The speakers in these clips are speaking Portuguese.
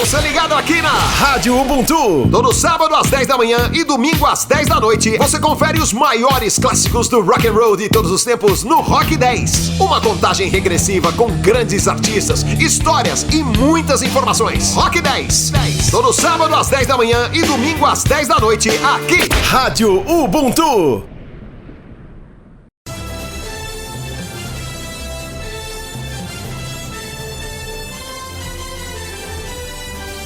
Você ligado aqui na Rádio Ubuntu. Todo sábado às 10 da manhã e domingo às 10 da noite, você confere os maiores clássicos do rock and roll de todos os tempos no Rock 10. Uma contagem regressiva com grandes artistas, histórias e muitas informações. Rock 10. Todo sábado às 10 da manhã e domingo às 10 da noite, aqui, Rádio Ubuntu.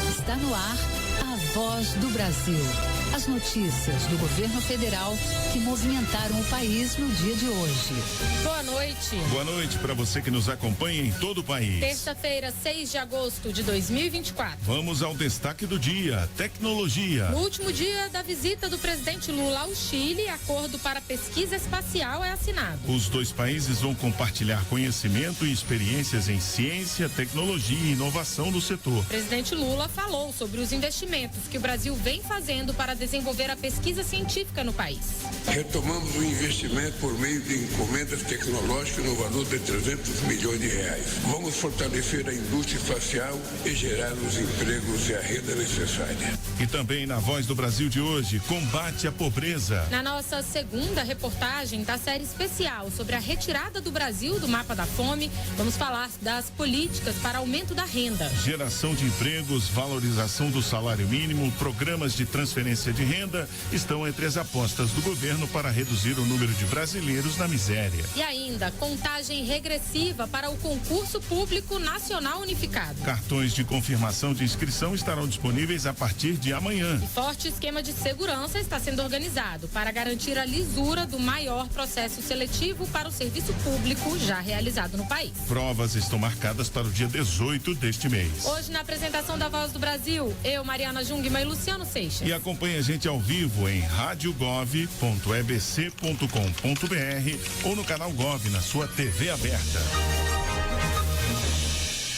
Está no ar a Voz do Brasil. As notícias do governo federal que movimentaram o país no dia de hoje. Boa noite. Boa noite para você que nos acompanha em todo o país. Terça-feira, 6 de agosto de 2024. Vamos ao destaque do dia: tecnologia. No último dia da visita do presidente Lula ao Chile, acordo para pesquisa espacial é assinado. Os dois países vão compartilhar conhecimento e experiências em ciência, tecnologia e inovação no setor. O presidente Lula falou sobre os investimentos que o Brasil vem fazendo para desenvolver a pesquisa científica no país. Retomamos o investimento por meio de encomendas tecnológicas no valor de 300 milhões de reais. Vamos fortalecer a indústria espacial e gerar os empregos e a renda necessária. E também na Voz do Brasil de hoje, combate à pobreza. Na nossa segunda reportagem da série especial sobre a retirada do Brasil do mapa da fome, vamos falar das políticas para aumento da renda. Geração de empregos, valorização do salário mínimo, programas de transferência de renda estão entre as apostas do governo para reduzir o número de brasileiros na miséria. E ainda, contagem regressiva para o concurso público nacional unificado. Cartões de confirmação de inscrição estarão disponíveis a partir de amanhã. E forte esquema de segurança está sendo organizado para garantir a lisura do maior processo seletivo para o serviço público já realizado no país. Provas estão marcadas para o dia 18 deste mês. Hoje, na apresentação da Voz do Brasil, eu, Mariana Jungmann e Luciano Seixas. E acompanhe a gente ao vivo em radiogov.ebc.com.br ou no canal Gov na sua TV aberta.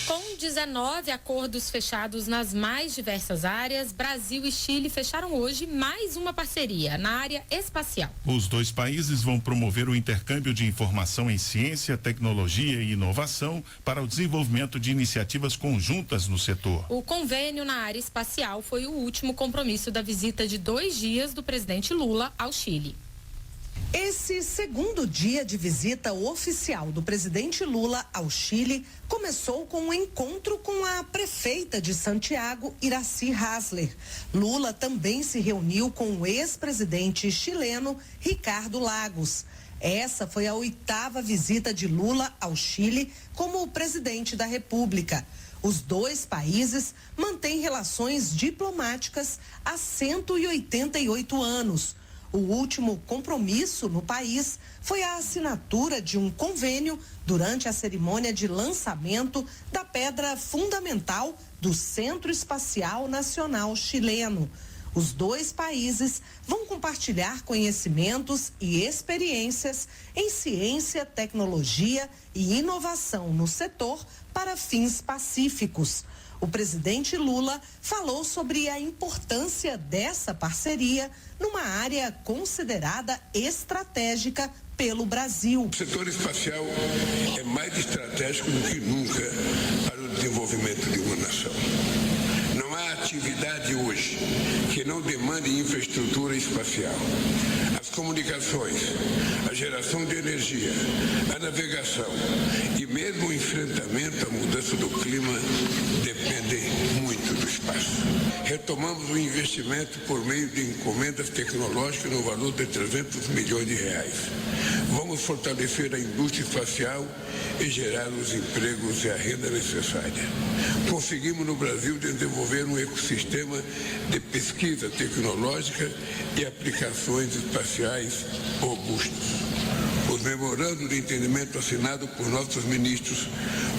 Com 19 acordos fechados nas mais diversas áreas, Brasil e Chile fecharam hoje mais uma parceria na área espacial. Os dois países vão promover o intercâmbio de informação em ciência, tecnologia e inovação para o desenvolvimento de iniciativas conjuntas no setor. O convênio na área espacial foi o último compromisso da visita de 2 dias do presidente Lula ao Chile. Esse segundo dia de visita oficial do presidente Lula ao Chile começou com um encontro com a prefeita de Santiago, Iracy Hasler. Lula também se reuniu com o ex-presidente chileno Ricardo Lagos. Essa foi a 8ª visita de Lula ao Chile como presidente da República. Os dois países mantêm relações diplomáticas há 188 anos. O último compromisso no país foi a assinatura de um convênio durante a cerimônia de lançamento da pedra fundamental do Centro Espacial Nacional Chileno. Os dois países vão compartilhar conhecimentos e experiências em ciência, tecnologia e inovação no setor para fins pacíficos. O presidente Lula falou sobre a importância dessa parceria numa área considerada estratégica pelo Brasil. O setor espacial é mais estratégico do que nunca para o desenvolvimento de uma nação. Não há atividade hoje que não demande infraestrutura espacial. As comunicações, a geração de energia, a navegação e mesmo o enfrentamento à mudança do clima dependem muito do espaço. Retomamos o investimento por meio de encomendas tecnológicas no valor de 300 milhões de reais. Vamos fortalecer a indústria espacial e gerar os empregos e a renda necessária. Conseguimos no Brasil desenvolver um ecossistema de pesquisa tecnológica e aplicações espaciais robustos. Os memorandos de entendimento assinados por nossos ministros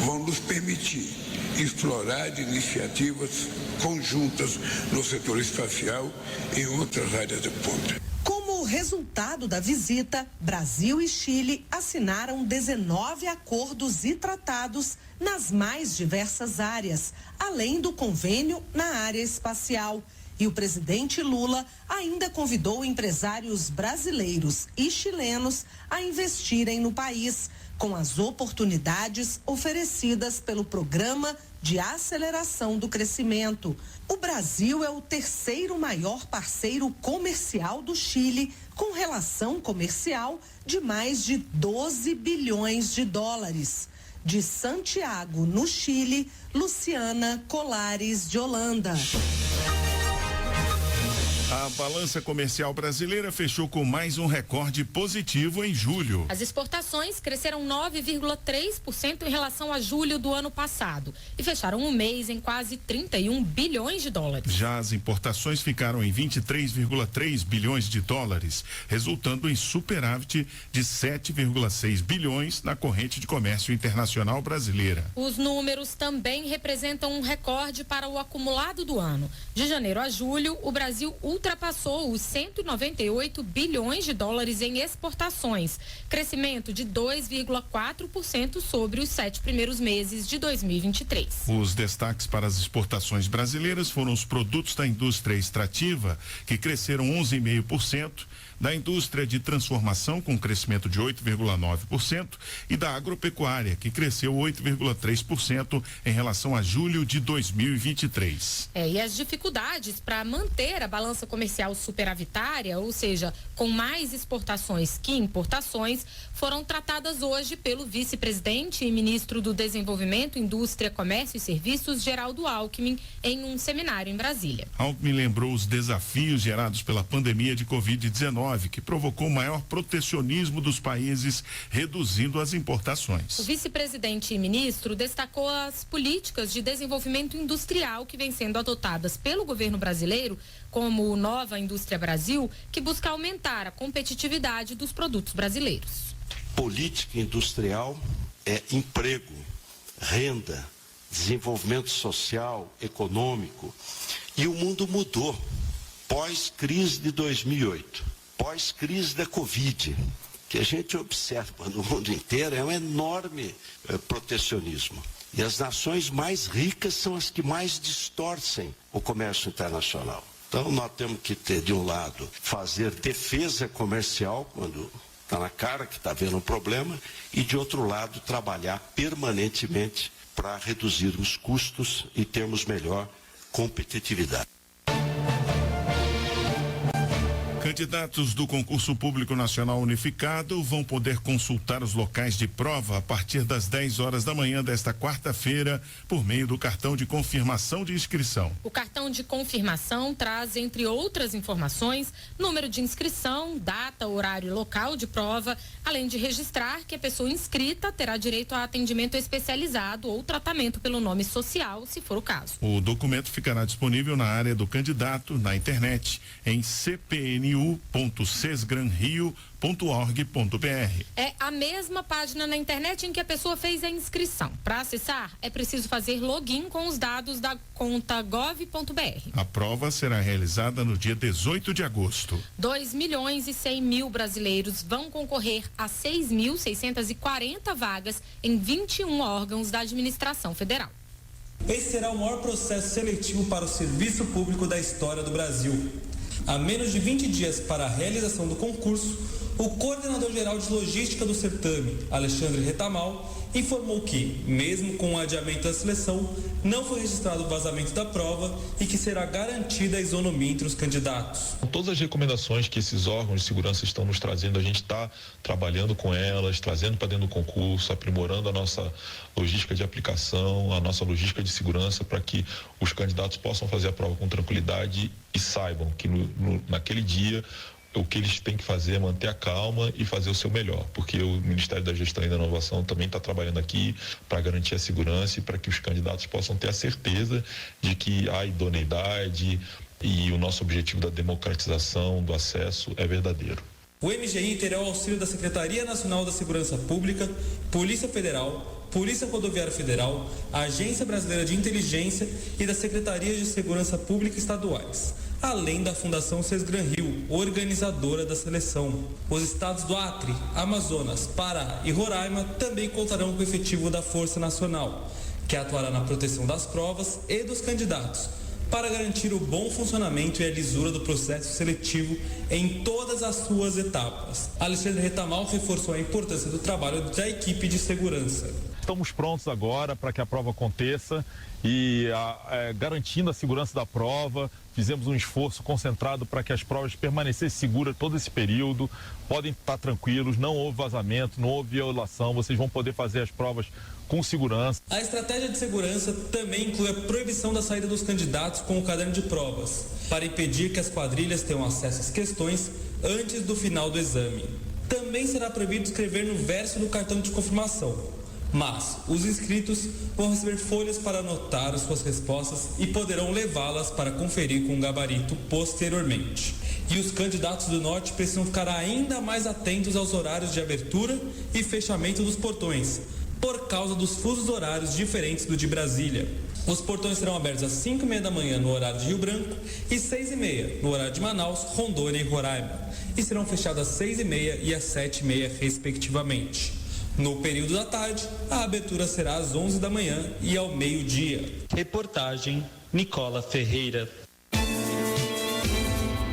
vão nos permitir explorar iniciativas conjuntas no setor espacial e em outras áreas de ponta. Como resultado da visita, Brasil e Chile assinaram 19 acordos e tratados nas mais diversas áreas, além do convênio na área espacial. E o presidente Lula ainda convidou empresários brasileiros e chilenos a investirem no país, com as oportunidades oferecidas pelo Programa de Aceleração do Crescimento. O Brasil é o terceiro maior parceiro comercial do Chile, com relação comercial de mais de 12 bilhões de dólares. De Santiago, no Chile, Luciana Colares de Holanda. A balança comercial brasileira fechou com mais um recorde positivo em julho. As exportações cresceram 9,3% em relação a julho do ano passado e fecharam o mês em quase 31 bilhões de dólares. Já as importações ficaram em 23,3 bilhões de dólares, resultando em superávit de 7,6 bilhões na corrente de comércio internacional brasileira. Os números também representam um recorde para o acumulado do ano. De janeiro a julho, o Brasil ultrapassou os 198 bilhões de dólares em exportações, crescimento de 2,4% sobre os 7 primeiros meses de 2023. Os destaques para as exportações brasileiras foram os produtos da indústria extrativa, que cresceram 11,5%, da indústria de transformação, com crescimento de 8,9%, e da agropecuária, que cresceu 8,3% em relação a julho de 2023. E as dificuldades para manter a balança comercial superavitária, ou seja, com mais exportações que importações, foram tratadas hoje pelo vice-presidente e ministro do Desenvolvimento, Indústria, Comércio e Serviços, Geraldo Alckmin, em um seminário em Brasília. Alckmin lembrou os desafios gerados pela pandemia de Covid-19, que provocou maior protecionismo dos países, reduzindo as importações. O vice-presidente e ministro destacou as políticas de desenvolvimento industrial que vêm sendo adotadas pelo governo brasileiro, como o Nova Indústria Brasil, que busca aumentar a competitividade dos produtos brasileiros. Política industrial é emprego, renda, desenvolvimento social, econômico. E o mundo mudou pós-crise de 2008. Pós-crise da Covid, que a gente observa no mundo inteiro, é um enorme protecionismo. E as nações mais ricas são as que mais distorcem o comércio internacional. Então, nós temos que ter, de um lado, fazer defesa comercial, quando está na cara que está havendo um problema, e, de outro lado, trabalhar permanentemente para reduzirmos custos e termos melhor competitividade. Candidatos do Concurso Público Nacional Unificado vão poder consultar os locais de prova a partir das 10 horas da manhã desta quarta-feira, por meio do cartão de confirmação de inscrição. O cartão de confirmação traz, entre outras informações, número de inscrição, data, horário e local de prova, além de registrar que a pessoa inscrita terá direito a atendimento especializado ou tratamento pelo nome social, se for o caso. O documento ficará disponível na área do candidato, na internet, em cpnu.sesgranrio.org.br. É a mesma página na internet em que a pessoa fez a inscrição. Para acessar, é preciso fazer login com os dados da conta gov.br. A prova será realizada no dia 18 de agosto. 2.100.000 brasileiros vão concorrer a 6.640 vagas em 21 órgãos da administração federal. Esse será o maior processo seletivo para o serviço público da história do Brasil. A menos de 20 dias para a realização do concurso, o coordenador-geral de logística do certame, Alexandre Retamal, informou que, mesmo com o adiamento da seleção, não foi registrado o vazamento da prova e que será garantida a isonomia entre os candidatos. Todas as recomendações que esses órgãos de segurança estão nos trazendo, a gente está trabalhando com elas, trazendo para dentro do concurso, aprimorando a nossa logística de aplicação, a nossa logística de segurança, para que os candidatos possam fazer a prova com tranquilidade e saibam que naquele dia o que eles têm que fazer é manter a calma e fazer o seu melhor, porque o Ministério da Gestão e da Inovação também está trabalhando aqui para garantir a segurança e para que os candidatos possam ter a certeza de que a idoneidade e o nosso objetivo da democratização do acesso é verdadeiro. O MGI terá o auxílio da Secretaria Nacional da Segurança Pública, Polícia Federal, Polícia Rodoviária Federal, Agência Brasileira de Inteligência e das Secretarias de Segurança Pública estaduais, além da Fundação Sesgranrio, organizadora da seleção. Os estados do Acre, Amazonas, Pará e Roraima também contarão com o efetivo da Força Nacional, que atuará na proteção das provas e dos candidatos, para garantir o bom funcionamento e a lisura do processo seletivo em todas as suas etapas. Alexandre Retamal reforçou a importância do trabalho da equipe de segurança. Estamos prontos agora para que a prova aconteça e garantindo a segurança da prova, fizemos um esforço concentrado para que as provas permanecessem seguras todo esse período. Podem estar tranquilos, não houve vazamento, não houve violação, vocês vão poder fazer as provas com segurança. A estratégia de segurança também inclui a proibição da saída dos candidatos com o caderno de provas, para impedir que as quadrilhas tenham acesso às questões antes do final do exame. Também será proibido escrever no verso do cartão de confirmação. Mas os inscritos vão receber folhas para anotar as suas respostas e poderão levá-las para conferir com um gabarito posteriormente. E os candidatos do Norte precisam ficar ainda mais atentos aos horários de abertura e fechamento dos portões, por causa dos fusos horários diferentes do de Brasília. Os portões serão abertos às 5h30 da manhã no horário de Rio Branco e 6h30 no horário de Manaus, Rondônia e Roraima. E serão fechados às 6h30 e às 7h30, respectivamente. No período da tarde, a abertura será às 11 da manhã e ao meio-dia. Reportagem Nicola Ferreira.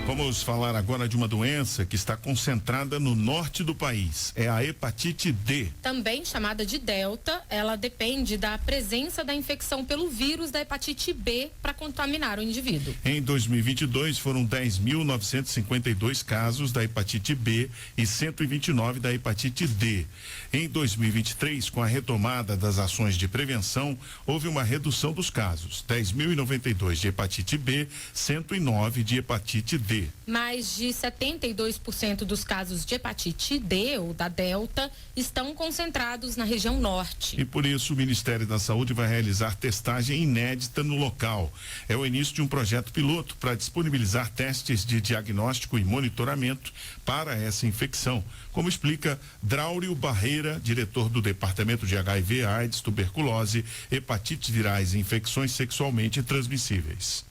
Vamos falar agora de uma doença que está concentrada no norte do país. É a hepatite D. Também chamada de Delta, ela depende da presença da infecção pelo vírus da hepatite B para contaminar o indivíduo. Em 2022, foram 10.952 casos da hepatite B e 129 da hepatite D. Em 2023, com a retomada das ações de prevenção, houve uma redução dos casos. 10.092 de hepatite B, 109 de hepatite D. Mais de 72% dos casos de hepatite D, ou da Delta, estão concentrados na região norte. E por isso o Ministério da Saúde vai realizar testagem inédita no local. É o início de um projeto piloto para disponibilizar testes de diagnóstico e monitoramento para essa infecção, como explica Draulio Barreira, diretor do Departamento de HIV, AIDS, Tuberculose, Hepatites Virais e Infecções Sexualmente Transmissíveis.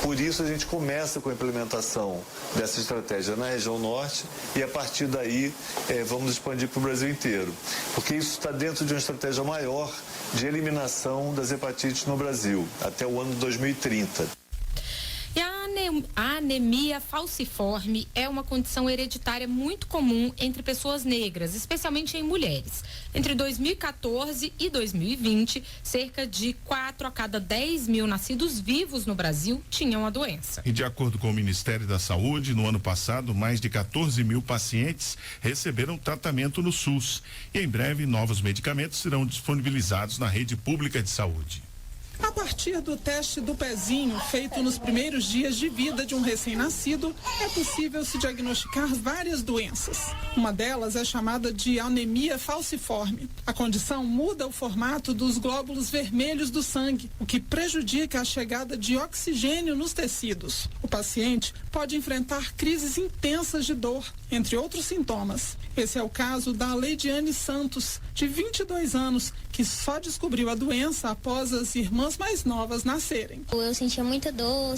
Por isso a gente começa com a implementação dessa estratégia na região norte e a partir daí vamos expandir para o Brasil inteiro, porque isso está dentro de uma estratégia maior de eliminação das hepatites no Brasil até o ano 2030. E a anemia falciforme é uma condição hereditária muito comum entre pessoas negras, especialmente em mulheres. Entre 2014 e 2020, cerca de 4 a cada 10 mil nascidos vivos no Brasil tinham a doença. E de acordo com o Ministério da Saúde, no ano passado, mais de 14 mil pacientes receberam tratamento no SUS. E em breve, novos medicamentos serão disponibilizados na rede pública de saúde. A partir do teste do pezinho, feito nos primeiros dias de vida de um recém-nascido, é possível se diagnosticar várias doenças. Uma delas é chamada de anemia falciforme. A condição muda o formato dos glóbulos vermelhos do sangue, o que prejudica a chegada de oxigênio nos tecidos. O paciente pode enfrentar crises intensas de dor, entre outros sintomas. Esse é o caso da Leidiane Santos, de 22 anos, que só descobriu a doença após as irmãs mais novas nascerem. Eu sentia muita dor,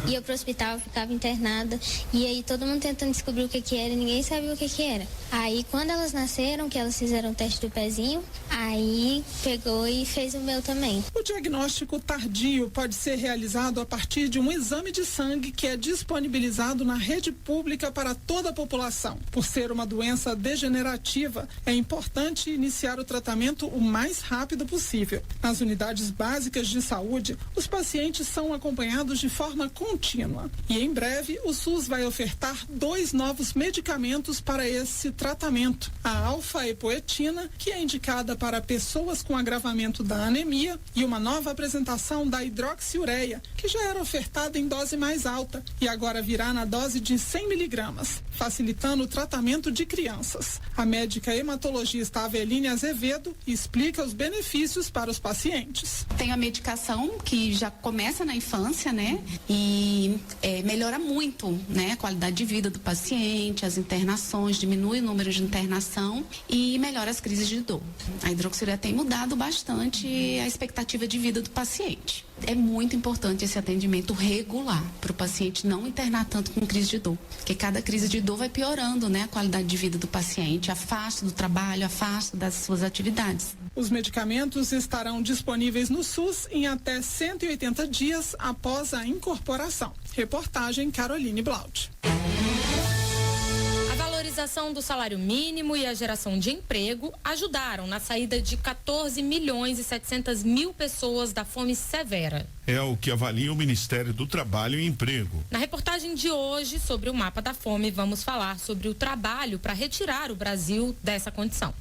ia pro hospital, ficava internada, e aí todo mundo tentando descobrir o que era, ninguém sabia o que era. Aí quando elas nasceram, que elas fizeram o teste do pezinho, aí pegou e fez o meu também. O diagnóstico tardio pode ser realizado a partir de um exame de sangue que é disponibilizado na rede pública para toda a população. Por ser uma doença degenerativa, é importante iniciar o tratamento o mais rápido possível. Nas unidades básicas de saúde, os pacientes são acompanhados de forma contínua. E em breve, o SUS vai ofertar 2 novos medicamentos para esse tratamento. A alfa-epoetina, que é indicada para pessoas com agravamento da anemia, e uma nova apresentação da hidroxiureia, que já era ofertada em dose mais alta e agora virá na dose de 100 miligramas, facilitando o tratamento de crianças. A médica hematologista Aveline Azevedo explica os benefícios para os pacientes. Tem a medicação que já começa na infância, né? E melhora muito, né? A qualidade de vida do paciente, as internações, diminui o número de internação e melhora as crises de dor. A hidroxiureia tem mudado bastante a expectativa de vida do paciente. É muito importante esse atendimento regular para o paciente não internar tanto com crise de dor, porque cada crise de dor vai piorando, né, a qualidade de vida do paciente, afasta do trabalho, afasta das suas atividades. Os medicamentos estarão disponíveis no SUS em até 180 dias após a incorporação. Reportagem Caroline Blaut. A valorização do salário mínimo e a geração de emprego ajudaram na saída de 14.700.000 pessoas da fome severa. É o que avalia o Ministério do Trabalho e Emprego. Na reportagem de hoje sobre o mapa da fome, vamos falar sobre o trabalho para retirar o Brasil dessa condição.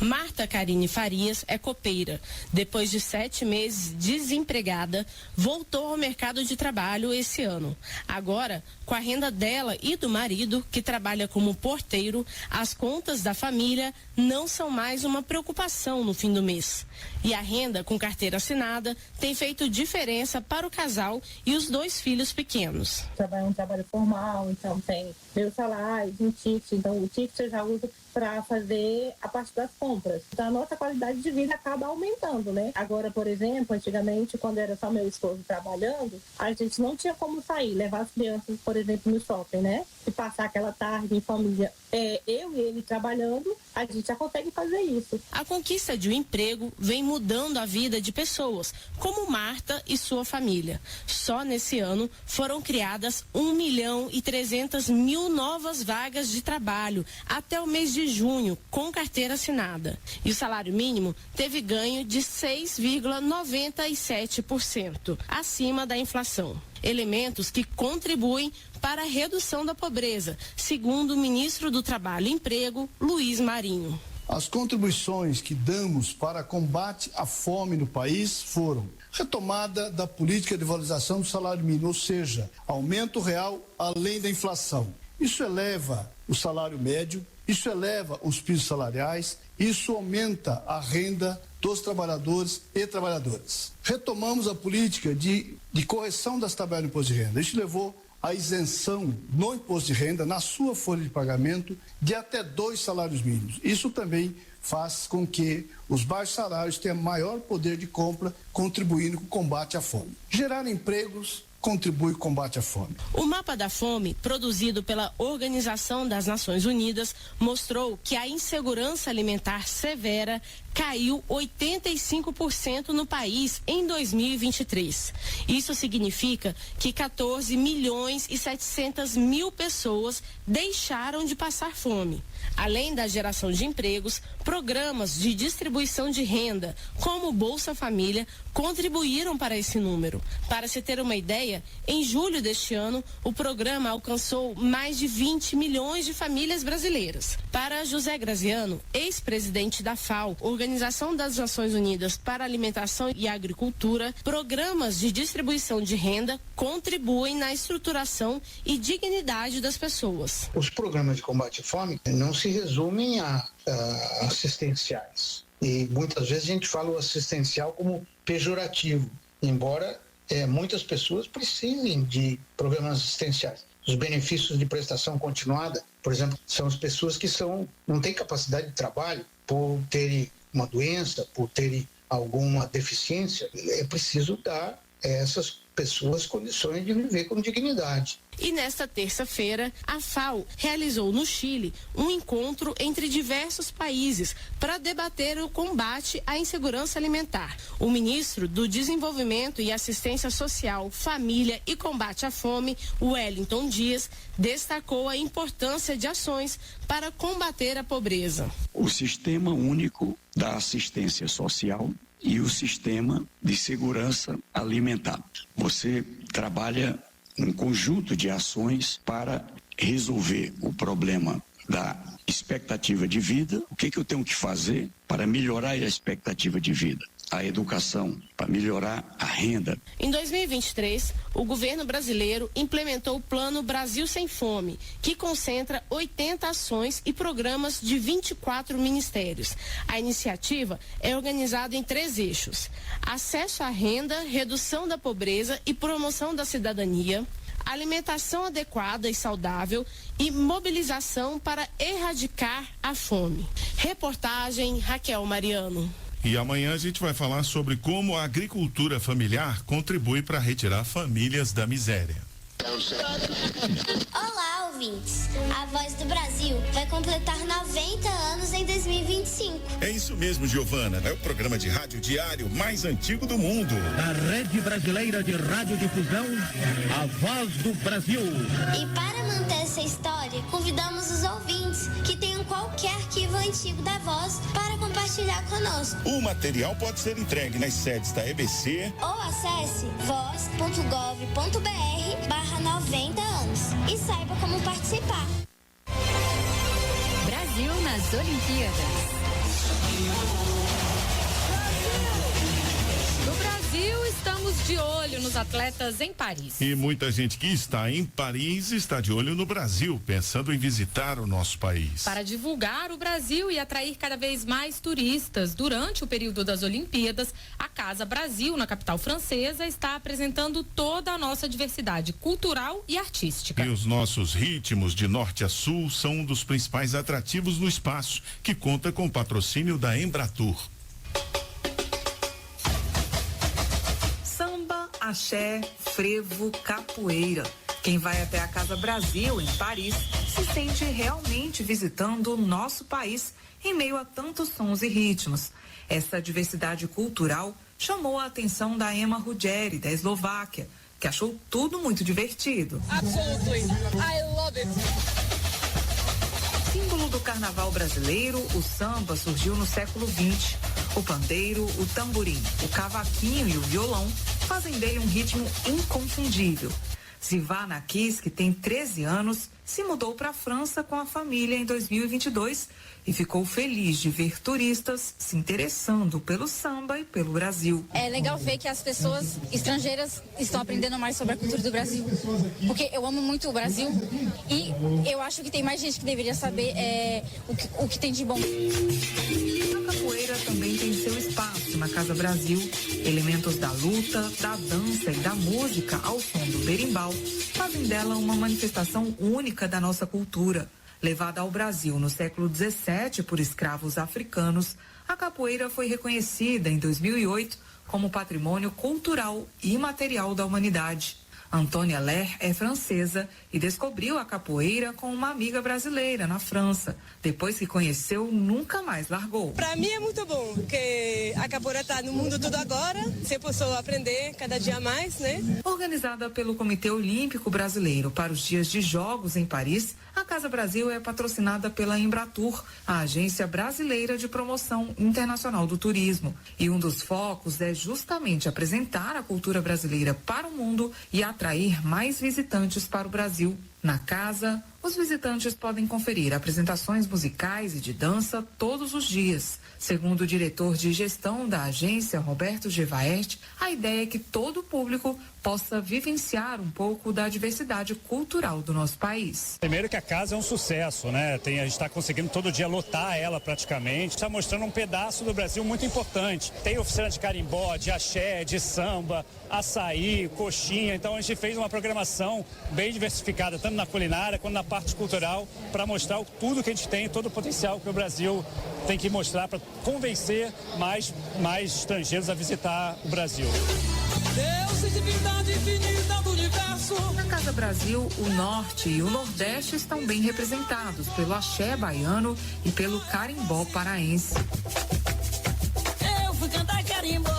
Marta Carine Farias é copeira. Depois de 7 meses desempregada, voltou ao mercado de trabalho esse ano. Agora, com a renda dela e do marido, que trabalha como porteiro, as contas da família não são mais uma preocupação no fim do mês. E a renda com carteira assinada tem feito diferença para o casal e os 2 filhos pequenos. Trabalho é um trabalho formal, então tem meu salário, um ticket, então o ticket eu já uso para fazer a parte das compras. Então a nossa qualidade de vida acaba aumentando, né? Agora, por exemplo, antigamente, quando era só meu esposo trabalhando, a gente não tinha como sair, levar as crianças, por exemplo, no shopping, né? E passar aquela tarde em família. Eu e ele trabalhando, a gente já consegue fazer isso. A conquista de um emprego vem mudando a vida de pessoas, como Marta e sua família. Só nesse ano foram criadas 1.300.000 novas vagas de trabalho até o mês de junho, com carteira assinada. E o salário mínimo teve ganho de 6,97%, acima da inflação. Elementos que contribuem para a redução da pobreza, segundo o ministro do Trabalho e Emprego, Luiz Marinho. As contribuições que damos para combate à fome no país foram retomada da política de valorização do salário mínimo, ou seja, aumento real além da inflação. Isso eleva o salário médio, isso eleva os pisos salariais, isso aumenta a renda dos trabalhadores e trabalhadoras. Retomamos a política de correção das tabelas de imposto de renda. Isso levou à isenção no imposto de renda, na sua folha de pagamento, de até 2 salários mínimos. Isso também faz com que os baixos salários tenham maior poder de compra, contribuindo com o combate à fome. Gerar empregos contribui com o combate à fome. O mapa da fome, produzido pela Organização das Nações Unidas, mostrou que a insegurança alimentar severa caiu 85% no país em 2023. Isso significa que 14.700.000 pessoas deixaram de passar fome. Além da geração de empregos, programas de distribuição de renda, como o Bolsa Família, contribuíram para esse número. Para se ter uma ideia, em julho deste ano, o programa alcançou mais de 20 milhões de famílias brasileiras. Para José Graziano, ex-presidente da FAO, Organização das Nações Unidas para a Alimentação e Agricultura, programas de distribuição de renda contribuem na estruturação e dignidade das pessoas. Os programas de combate à fome não se resumem a assistenciais. E muitas vezes a gente fala o assistencial como pejorativo, embora muitas pessoas precisem de programas assistenciais. Os benefícios de prestação continuada, por exemplo, são as pessoas que não têm capacidade de trabalho por terem uma doença, por terem alguma deficiência. É preciso dar a essas pessoas condições de viver com dignidade. E nesta terça-feira, a FAO realizou no Chile um encontro entre diversos países para debater o combate à insegurança alimentar. O ministro do Desenvolvimento e Assistência Social, Família e Combate à Fome, Wellington Dias, destacou a importância de ações para combater a pobreza. O Sistema Único da Assistência Social e o Sistema de Segurança Alimentar. Você trabalha um conjunto de ações para resolver o problema da expectativa de vida. O que eu tenho que fazer para melhorar a expectativa de vida? A educação, para melhorar a renda. Em 2023, o governo brasileiro implementou o Plano Brasil Sem Fome, que concentra 80 ações e programas de 24 ministérios. A iniciativa é organizada em 3 eixos: acesso à renda, redução da pobreza e promoção da cidadania, alimentação adequada e saudável e mobilização para erradicar a fome. Reportagem Raquel Mariano. E amanhã a gente vai falar sobre como a agricultura familiar contribui para retirar famílias da miséria. Olá, ouvintes. A Voz do Brasil vai completar 90 anos em 2025. É isso mesmo, Giovana. É o programa de rádio diário mais antigo do mundo. A Rede Brasileira de Radiodifusão, a Voz do Brasil. E para manter essa história, convidamos os ouvintes que tenham qualquer arquivo antigo da Voz para compartilhar conosco. O material pode ser entregue nas sedes da EBC ou acesse voz.gov.br/90 anos e saiba como participar. Brasil nas Olimpíadas. No Brasil, estamos de olho nos atletas em Paris. E muita gente que está em Paris está de olho no Brasil, pensando em visitar o nosso país. Para divulgar o Brasil e atrair cada vez mais turistas durante o período das Olimpíadas, a Casa Brasil, na capital francesa, está apresentando toda a nossa diversidade cultural e artística. E os nossos ritmos de norte a sul são um dos principais atrativos no espaço, que conta com o patrocínio da Embratur. Axé, frevo, capoeira. Quem vai até a Casa Brasil, em Paris, se sente realmente visitando o nosso país em meio a tantos sons e ritmos. Essa diversidade cultural chamou a atenção da Emma Ruggeri, da Eslováquia, que achou tudo muito divertido. Absolutely. I love it. Símbolo do carnaval brasileiro, o samba surgiu no século XX. O pandeiro, o tamborim, o cavaquinho e o violão fazem dele um ritmo inconfundível. Zivana Kiss, que tem 13 anos, se mudou para a França com a família em 2022 e ficou feliz de ver turistas se interessando pelo samba e pelo Brasil. É legal ver que as pessoas estrangeiras estão aprendendo mais sobre a cultura do Brasil, porque eu amo muito o Brasil e eu acho que tem mais gente que deveria saber o que tem de bom. A capoeira também tem seu espaço na Casa Brasil. Elementos da luta, da dança e da música ao som do berimbau fazem dela uma manifestação única da nossa cultura. Levada ao Brasil no século XVII por escravos africanos, a capoeira foi reconhecida em 2008 como patrimônio cultural e imaterial da humanidade. Antônia Ler é francesa e descobriu a capoeira com uma amiga brasileira na França. Depois que conheceu, nunca mais largou. Para mim é muito bom, porque a capoeira está no mundo tudo agora. Você possou aprender cada dia mais, né? Organizada pelo Comitê Olímpico Brasileiro para os Dias de Jogos em Paris, a Casa Brasil é patrocinada pela Embratur, a Agência Brasileira de Promoção Internacional do Turismo. E um dos focos é justamente apresentar a cultura brasileira para o mundo e atrair mais visitantes para o Brasil. Na casa, os visitantes podem conferir apresentações musicais e de dança todos os dias. Segundo o diretor de gestão da agência, Roberto Gevaert, a ideia é que todo o público possa vivenciar um pouco da diversidade cultural do nosso país. Primeiro que a casa é um sucesso, né? A gente está conseguindo todo dia lotar ela praticamente. Está mostrando um pedaço do Brasil muito importante. Tem oficina de carimbó, de axé, de samba, açaí, coxinha. Então a gente fez uma programação bem diversificada, tanto na culinária quanto na parte cultural, para mostrar tudo que a gente tem, todo o potencial que o Brasil tem que mostrar para convencer mais estrangeiros a visitar o Brasil. Deus e divindade infinita do universo. Na Casa Brasil, o Norte e o Nordeste estão bem representados pelo axé baiano e pelo carimbó paraense. Eu fui cantar carimbó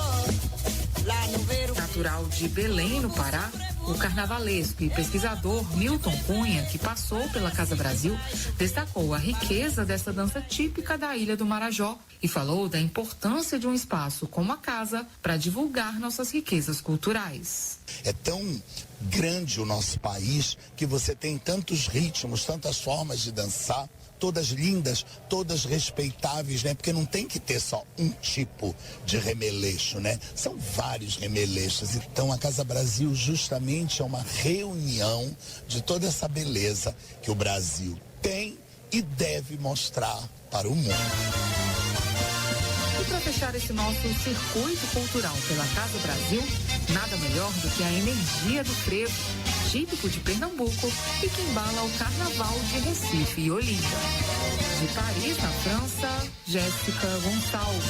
lá no Verão. Natural de Belém, no Pará, o carnavalesco e pesquisador Milton Cunha, que passou pela Casa Brasil, destacou a riqueza dessa dança típica da Ilha do Marajó e falou da importância de um espaço como a casa para divulgar nossas riquezas culturais. É tão grande o nosso país que você tem tantos ritmos, tantas formas de dançar, todas lindas, todas respeitáveis, né? Porque não tem que ter só um tipo de remeleixo, né? São vários remeleixos. Então a Casa Brasil justamente é uma reunião de toda essa beleza que o Brasil tem e deve mostrar para o mundo. E para fechar esse nosso circuito cultural pela Casa Brasil, nada melhor do que a energia do frevo, típico de Pernambuco e que embala o carnaval de Recife e Olinda. De Paris, na França, Jéssica Gonçalves.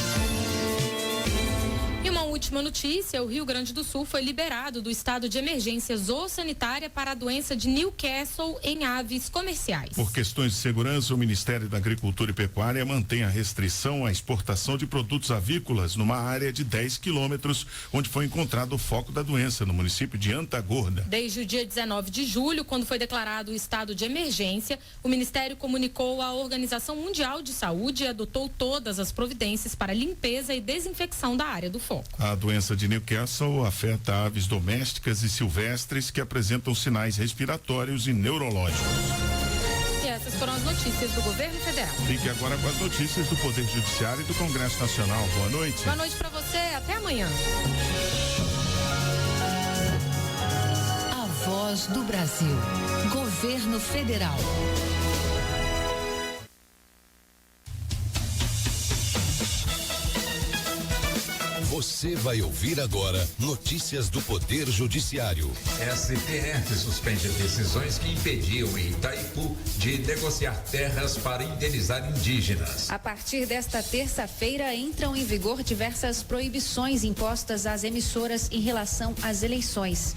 E uma última notícia, o Rio Grande do Sul foi liberado do estado de emergência zoossanitária para a doença de Newcastle em aves comerciais. Por questões de segurança, o Ministério da Agricultura e Pecuária mantém a restrição à exportação de produtos avícolas numa área de 10 quilômetros, onde foi encontrado o foco da doença, no município de Antagorda. Desde o dia 19 de julho, quando foi declarado o estado de emergência, o Ministério comunicou à Organização Mundial de Saúde e adotou todas as providências para limpeza e desinfecção da área do foco. A doença de Newcastle afeta aves domésticas e silvestres que apresentam sinais respiratórios e neurológicos. E essas foram as notícias do governo federal. Fique agora com as notícias do Poder Judiciário e do Congresso Nacional. Boa noite. Boa noite para você, até amanhã. A Voz do Brasil. Governo Federal. Você vai ouvir agora notícias do Poder Judiciário. STF suspende decisões que impediam em Itaipu de negociar terras para indenizar indígenas. A partir desta terça-feira entram em vigor diversas proibições impostas às emissoras em relação às eleições.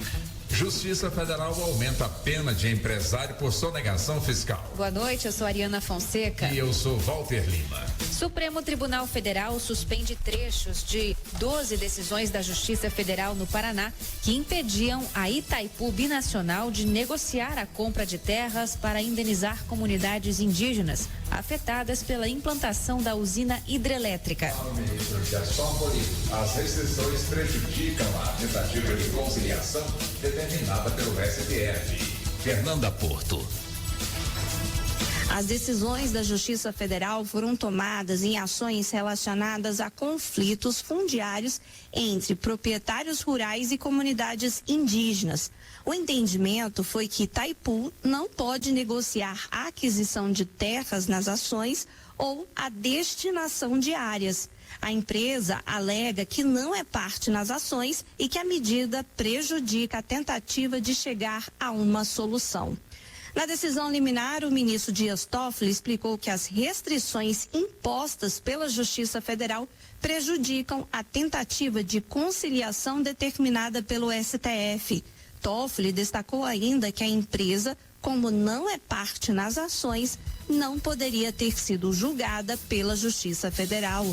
Justiça Federal aumenta a pena de empresário por sonegação fiscal. Boa noite, eu sou Ariana Fonseca. E eu sou Walter Lima. Supremo Tribunal Federal suspende trechos de 12 decisões da Justiça Federal no Paraná que impediam a Itaipu Binacional de negociar a compra de terras para indenizar comunidades indígenas afetadas pela implantação da usina hidrelétrica. Para o ministro Gerson Polito, as restrições prejudicam a tentativa de conciliação determinada pelo STF. Fernanda Porto. As decisões da Justiça Federal foram tomadas em ações relacionadas a conflitos fundiários entre proprietários rurais e comunidades indígenas. O entendimento foi que Itaipu não pode negociar a aquisição de terras nas ações ou a destinação de áreas. A empresa alega que não é parte nas ações e que a medida prejudica a tentativa de chegar a uma solução. Na decisão liminar, o ministro Dias Toffoli explicou que as restrições impostas pela Justiça Federal prejudicam a tentativa de conciliação determinada pelo STF. Toffoli destacou ainda que a empresa, como não é parte nas ações, não poderia ter sido julgada pela Justiça Federal.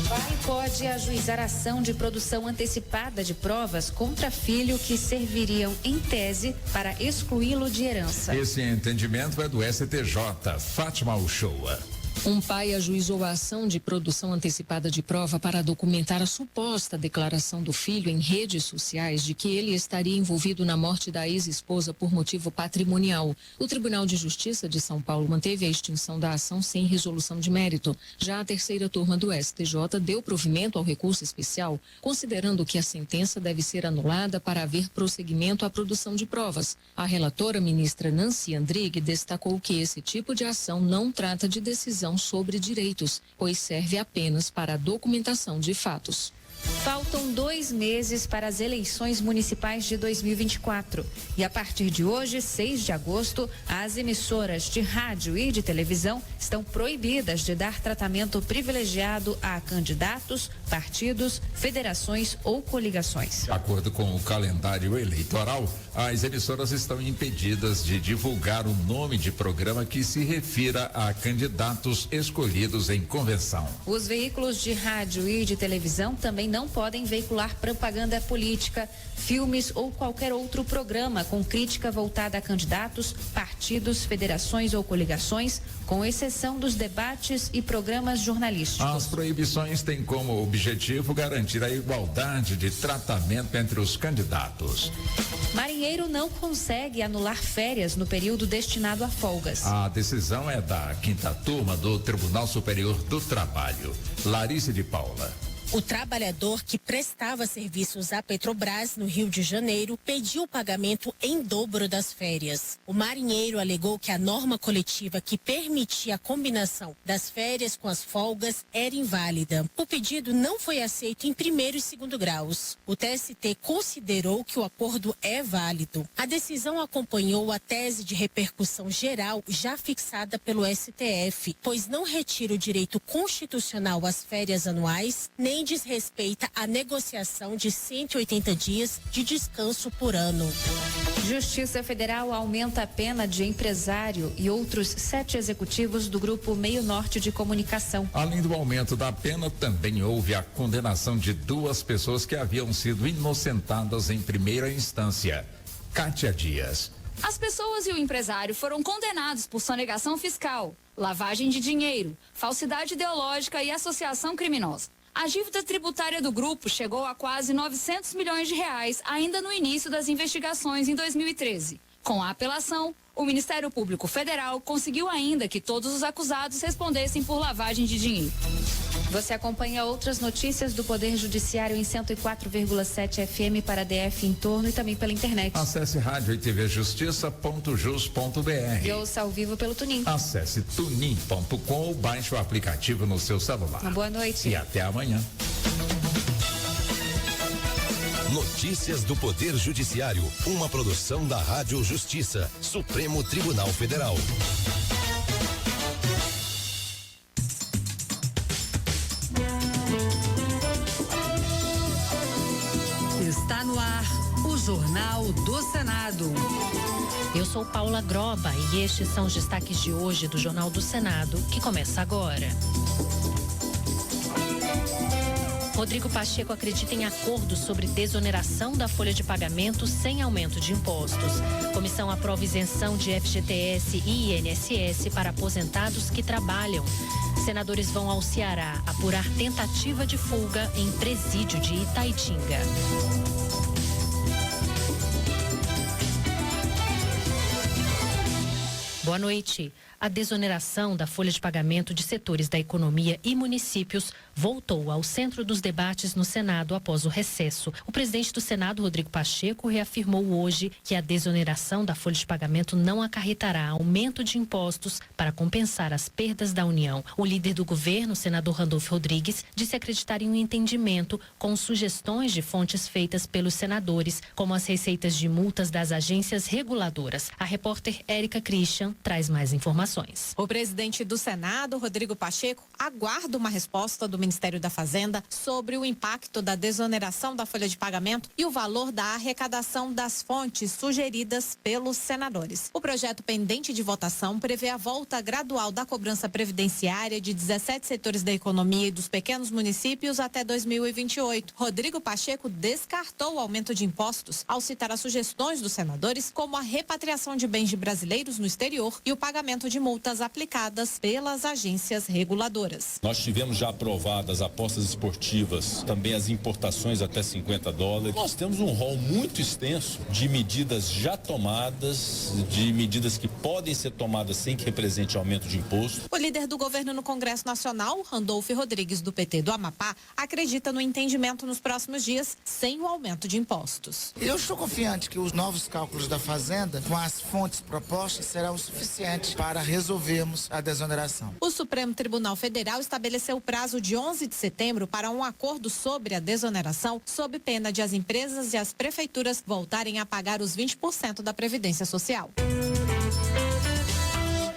Pai pode ajuizar ação de produção antecipada de provas contra filho que serviriam, em tese, para excluí-lo de herança. Esse entendimento é do STJ. Fátima Uchoa. Um pai ajuizou a ação de produção antecipada de prova para documentar a suposta declaração do filho em redes sociais de que ele estaria envolvido na morte da ex-esposa por motivo patrimonial. O Tribunal de Justiça de São Paulo manteve a extinção da ação sem resolução de mérito. Já a terceira turma do STJ deu provimento ao recurso especial, considerando que a sentença deve ser anulada para haver prosseguimento à produção de provas. A relatora, ministra Nancy Andrighi, destacou que esse tipo de ação não trata de decisão sobre direitos, pois serve apenas para a documentação de fatos. Faltam 2 meses para as eleições municipais de 2024. E a partir de hoje, 6 de agosto, as emissoras de rádio e de televisão estão proibidas de dar tratamento privilegiado a candidatos, partidos, federações ou coligações. De acordo com o calendário eleitoral, as emissoras estão impedidas de divulgar o nome de programa que se refira a candidatos escolhidos em convenção. Os veículos de rádio e de televisão também não podem veicular propaganda política, filmes ou qualquer outro programa com crítica voltada a candidatos, partidos, federações ou coligações, com exceção dos debates e programas jornalísticos. As proibições têm como objetivo garantir a igualdade de tratamento entre os candidatos. Marinheiro não consegue anular férias no período destinado a folgas. A decisão é da 5ª turma do Tribunal Superior do Trabalho. Larissa de Paula. O trabalhador que prestava serviços à Petrobras no Rio de Janeiro pediu o pagamento em dobro das férias. O marinheiro alegou que a norma coletiva que permitia a combinação das férias com as folgas era inválida. O pedido não foi aceito em 1º e 2º graus. O TST considerou que o acordo é válido. A decisão acompanhou a tese de repercussão geral já fixada pelo STF, pois não retira o direito constitucional às férias anuais, nem nem desrespeita a negociação de 180 dias de descanso por ano. Justiça Federal aumenta a pena de empresário e outros 7 executivos do Grupo Meio Norte de Comunicação. Além do aumento da pena, também houve a condenação de 2 pessoas que haviam sido inocentadas em primeira instância. Kátia Dias. As pessoas e o empresário foram condenados por sonegação fiscal, lavagem de dinheiro, falsidade ideológica e associação criminosa. A dívida tributária do grupo chegou a quase 900 milhões de reais ainda no início das investigações em 2013. Com a apelação, o Ministério Público Federal conseguiu ainda que todos os acusados respondessem por lavagem de dinheiro. Você acompanha outras notícias do Poder Judiciário em 104,7 FM para DF em torno e também pela internet. Acesse rádio e tvjustiça.jus.br. E ouça ao vivo pelo Tunin. Acesse tunin.com ou baixe o aplicativo no seu celular. Uma boa noite. E até amanhã. Notícias do Poder Judiciário, uma produção da Rádio Justiça, Supremo Tribunal Federal. Está no ar o Jornal do Senado. Eu sou Paula Groba e estes são os destaques de hoje do Jornal do Senado, que começa agora. Rodrigo Pacheco acredita em acordo sobre desoneração da folha de pagamento sem aumento de impostos. Comissão aprova isenção de FGTS e INSS para aposentados que trabalham. Senadores vão ao Ceará apurar tentativa de fuga em presídio de Itaitinga. Boa noite. A desoneração da folha de pagamento de setores da economia e municípios voltou ao centro dos debates no Senado após o recesso. O presidente do Senado, Rodrigo Pacheco, reafirmou hoje que a desoneração da folha de pagamento não acarretará aumento de impostos para compensar as perdas da União. O líder do governo, senador Randolfo Rodrigues, disse acreditar em um entendimento com sugestões de fontes feitas pelos senadores, como as receitas de multas das agências reguladoras. A repórter Érica Christian traz mais informações. O presidente do Senado, Rodrigo Pacheco, aguarda uma resposta do Ministério da Fazenda sobre o impacto da desoneração da folha de pagamento e o valor da arrecadação das fontes sugeridas pelos senadores. O projeto pendente de votação prevê a volta gradual da cobrança previdenciária de 17 setores da economia e dos pequenos municípios até 2028. Rodrigo Pacheco descartou o aumento de impostos ao citar as sugestões dos senadores, como a repatriação de bens de brasileiros no exterior e o pagamento de multas aplicadas pelas agências reguladoras. Nós tivemos já aprovadas apostas esportivas, também as importações até $50. Nós temos um rol muito extenso de medidas já tomadas, de medidas que podem ser tomadas sem que represente aumento de imposto. O líder do governo no Congresso Nacional, Randolfo Rodrigues, do PT do Amapá, acredita no entendimento nos próximos dias sem o aumento de impostos. Eu estou confiante que os novos cálculos da Fazenda, com as fontes propostas, serão o suficiente para resolvermos a desoneração. O Supremo Tribunal Federal estabeleceu o prazo de 11 de setembro para um acordo sobre a desoneração, sob pena de as empresas e as prefeituras voltarem a pagar os 20% da Previdência Social.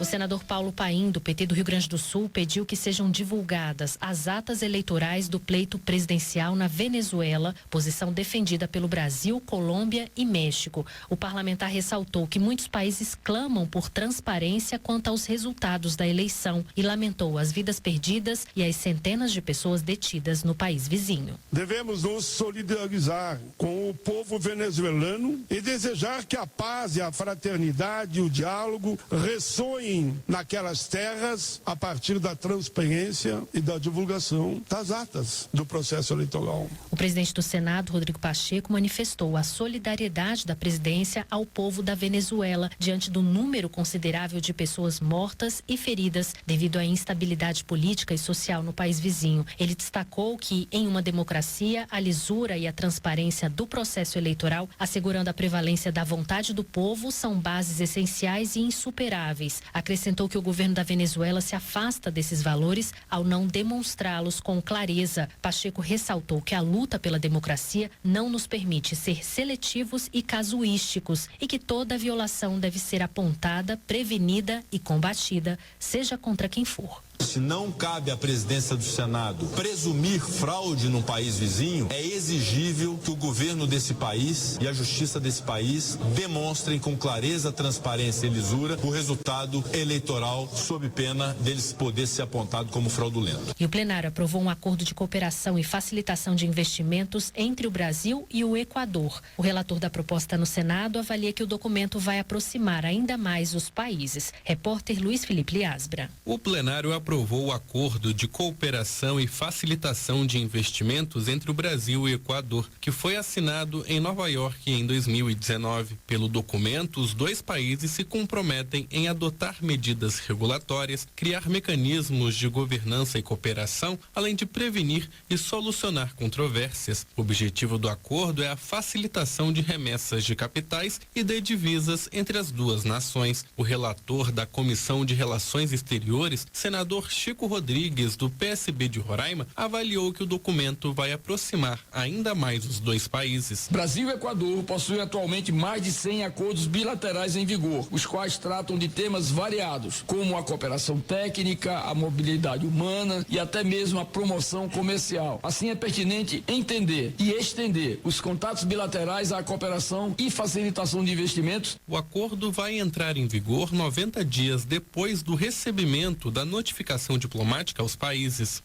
O senador Paulo Paim, do PT do Rio Grande do Sul, pediu que sejam divulgadas as atas eleitorais do pleito presidencial na Venezuela, posição defendida pelo Brasil, Colômbia e México. O parlamentar ressaltou que muitos países clamam por transparência quanto aos resultados da eleição e lamentou as vidas perdidas e as centenas de pessoas detidas no país vizinho. Devemos nos solidarizar com o povo venezuelano e desejar que a paz e a fraternidade e o diálogo ressoem naquelas terras a partir da transparência e da divulgação das atas do processo eleitoral. O presidente do Senado, Rodrigo Pacheco, manifestou a solidariedade da presidência ao povo da Venezuela diante do número considerável de pessoas mortas e feridas devido à instabilidade política e social no país vizinho. Ele destacou que, em uma democracia, a lisura e a transparência do processo eleitoral, assegurando a prevalência da vontade do povo, são bases essenciais e insuperáveis. Acrescentou que o governo da Venezuela se afasta desses valores ao não demonstrá-los com clareza. Pacheco ressaltou que a luta pela democracia não nos permite ser seletivos e casuísticos e que toda violação deve ser apontada, prevenida e combatida, seja contra quem for. Se não cabe à presidência do Senado presumir fraude num país vizinho, é exigível que o governo desse país e a justiça desse país demonstrem com clareza, transparência e lisura o resultado eleitoral, sob pena deles poder ser apontado como fraudulento. E o plenário aprovou um acordo de cooperação e facilitação de investimentos entre o Brasil e o Equador. O relator da proposta no Senado avalia que o documento vai aproximar ainda mais os países. Repórter Luiz Felipe Liasbra. O plenário aprovou o acordo de cooperação e facilitação de investimentos entre o Brasil e o Equador, que foi assinado em Nova York em 2019. Pelo documento, os dois países se comprometem em adotar medidas regulatórias, criar mecanismos de governança e cooperação, além de prevenir e solucionar controvérsias. O objetivo do acordo é a facilitação de remessas de capitais e de divisas entre as duas nações. O relator da Comissão de Relações Exteriores, senador Chico Rodrigues, do PSB de Roraima, avaliou que o documento vai aproximar ainda mais os dois países. Brasil e Equador possuem atualmente mais de 100 acordos bilaterais em vigor, os quais tratam de temas variados, como a cooperação técnica, a mobilidade humana e até mesmo a promoção comercial. Assim, é pertinente entender e estender os contatos bilaterais à cooperação e facilitação de investimentos. O acordo vai entrar em vigor 90 dias depois do recebimento da notificação diplomática aos países.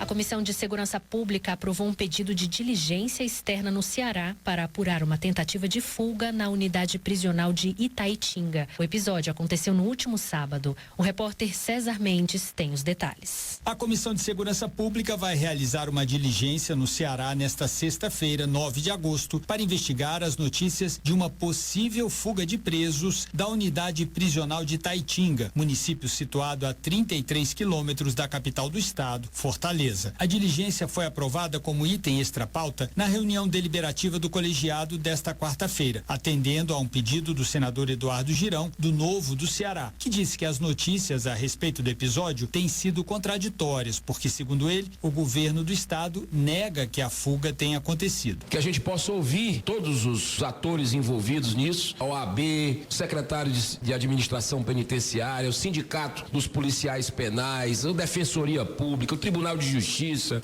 A Comissão de Segurança Pública aprovou um pedido de diligência externa no Ceará para apurar uma tentativa de fuga na unidade prisional de Itaitinga. O episódio aconteceu no último sábado. O repórter César Mendes tem os detalhes. A Comissão de Segurança Pública vai realizar uma diligência no Ceará nesta sexta-feira, 9 de agosto, para investigar as notícias de uma possível fuga de presos da unidade prisional de Itaitinga, município situado a 33 quilômetros da capital do estado, Fortaleza. A diligência foi aprovada como item extra-pauta na reunião deliberativa do colegiado desta quarta-feira, atendendo a um pedido do senador Eduardo Girão, do Novo do Ceará, que disse que as notícias a respeito do episódio têm sido contraditórias, porque, segundo ele, o governo do estado nega que a fuga tenha acontecido. Que a gente possa ouvir todos os atores envolvidos nisso, a OAB, o secretário de administração penitenciária, o sindicato dos policiais penais, a Defensoria Pública, o Tribunal de Justiça.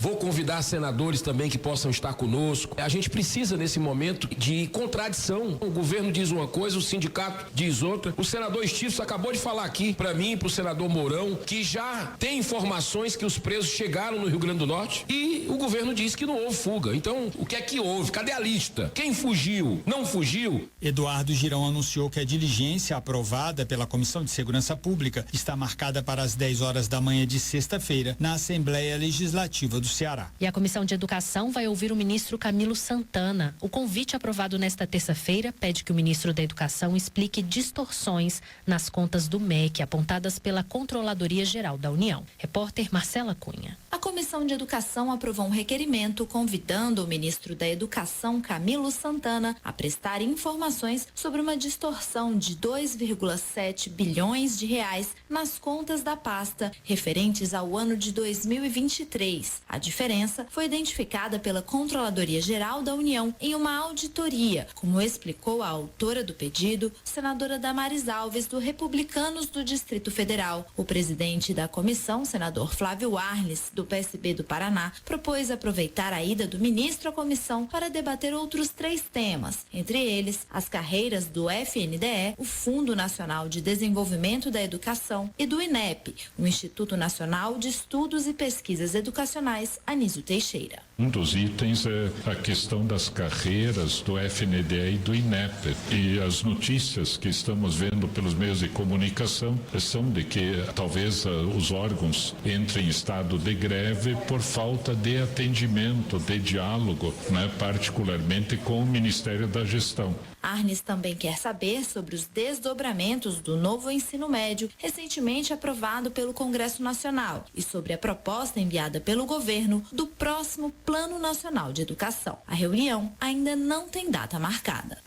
Vou convidar senadores também que possam estar conosco. A gente precisa, nesse momento, de contradição. O governo diz uma coisa, o sindicato diz outra. O senador Estifo acabou de falar aqui para mim e para o senador Mourão que já tem informações que os presos chegaram no Rio Grande do Norte e o governo diz que não houve fuga. Então, o que é que houve? Cadê a lista? Quem fugiu? Não fugiu? Eduardo Girão anunciou que a diligência aprovada pela Comissão de Segurança Pública está marcada para as 10 horas da manhã de sexta-feira na Assembleia Legislativa do Ceará. E a Comissão de Educação vai ouvir o ministro Camilo Santana. O convite aprovado nesta terça-feira pede que o ministro da Educação explique distorções nas contas do MEC apontadas pela Controladoria Geral da União. Repórter Marcela Cunha. A Comissão de Educação aprovou um requerimento convidando o ministro da Educação, Camilo Santana, a prestar informações sobre uma distorção de 2,7 bilhões de reais nas contas da pasta referentes ao ano de 2023. A diferença foi identificada pela Controladoria Geral da União em uma auditoria, como explicou a autora do pedido, senadora Damares Alves, do Republicanos do Distrito Federal. O presidente da comissão, senador Flávio Arnes, do PSB do Paraná, propôs aproveitar a ida do ministro à comissão para debater outros 3 temas, entre eles as carreiras do FNDE, o Fundo Nacional de Desenvolvimento da Educação, e do INEP, o Instituto Nacional de Estudos e Pesquisas Educacionais, Anísio Teixeira. Um dos itens é a questão das carreiras do FNDE e do INEP. E as notícias que estamos vendo pelos meios de comunicação são de que talvez os órgãos entrem em estado de greve por falta de atendimento, de diálogo, né, particularmente com o Ministério da Gestão. Arnes também quer saber sobre os desdobramentos do novo ensino médio recentemente aprovado pelo Congresso Nacional e sobre a proposta enviada pelo governo do próximo Plano Nacional de Educação. A reunião ainda não tem data marcada.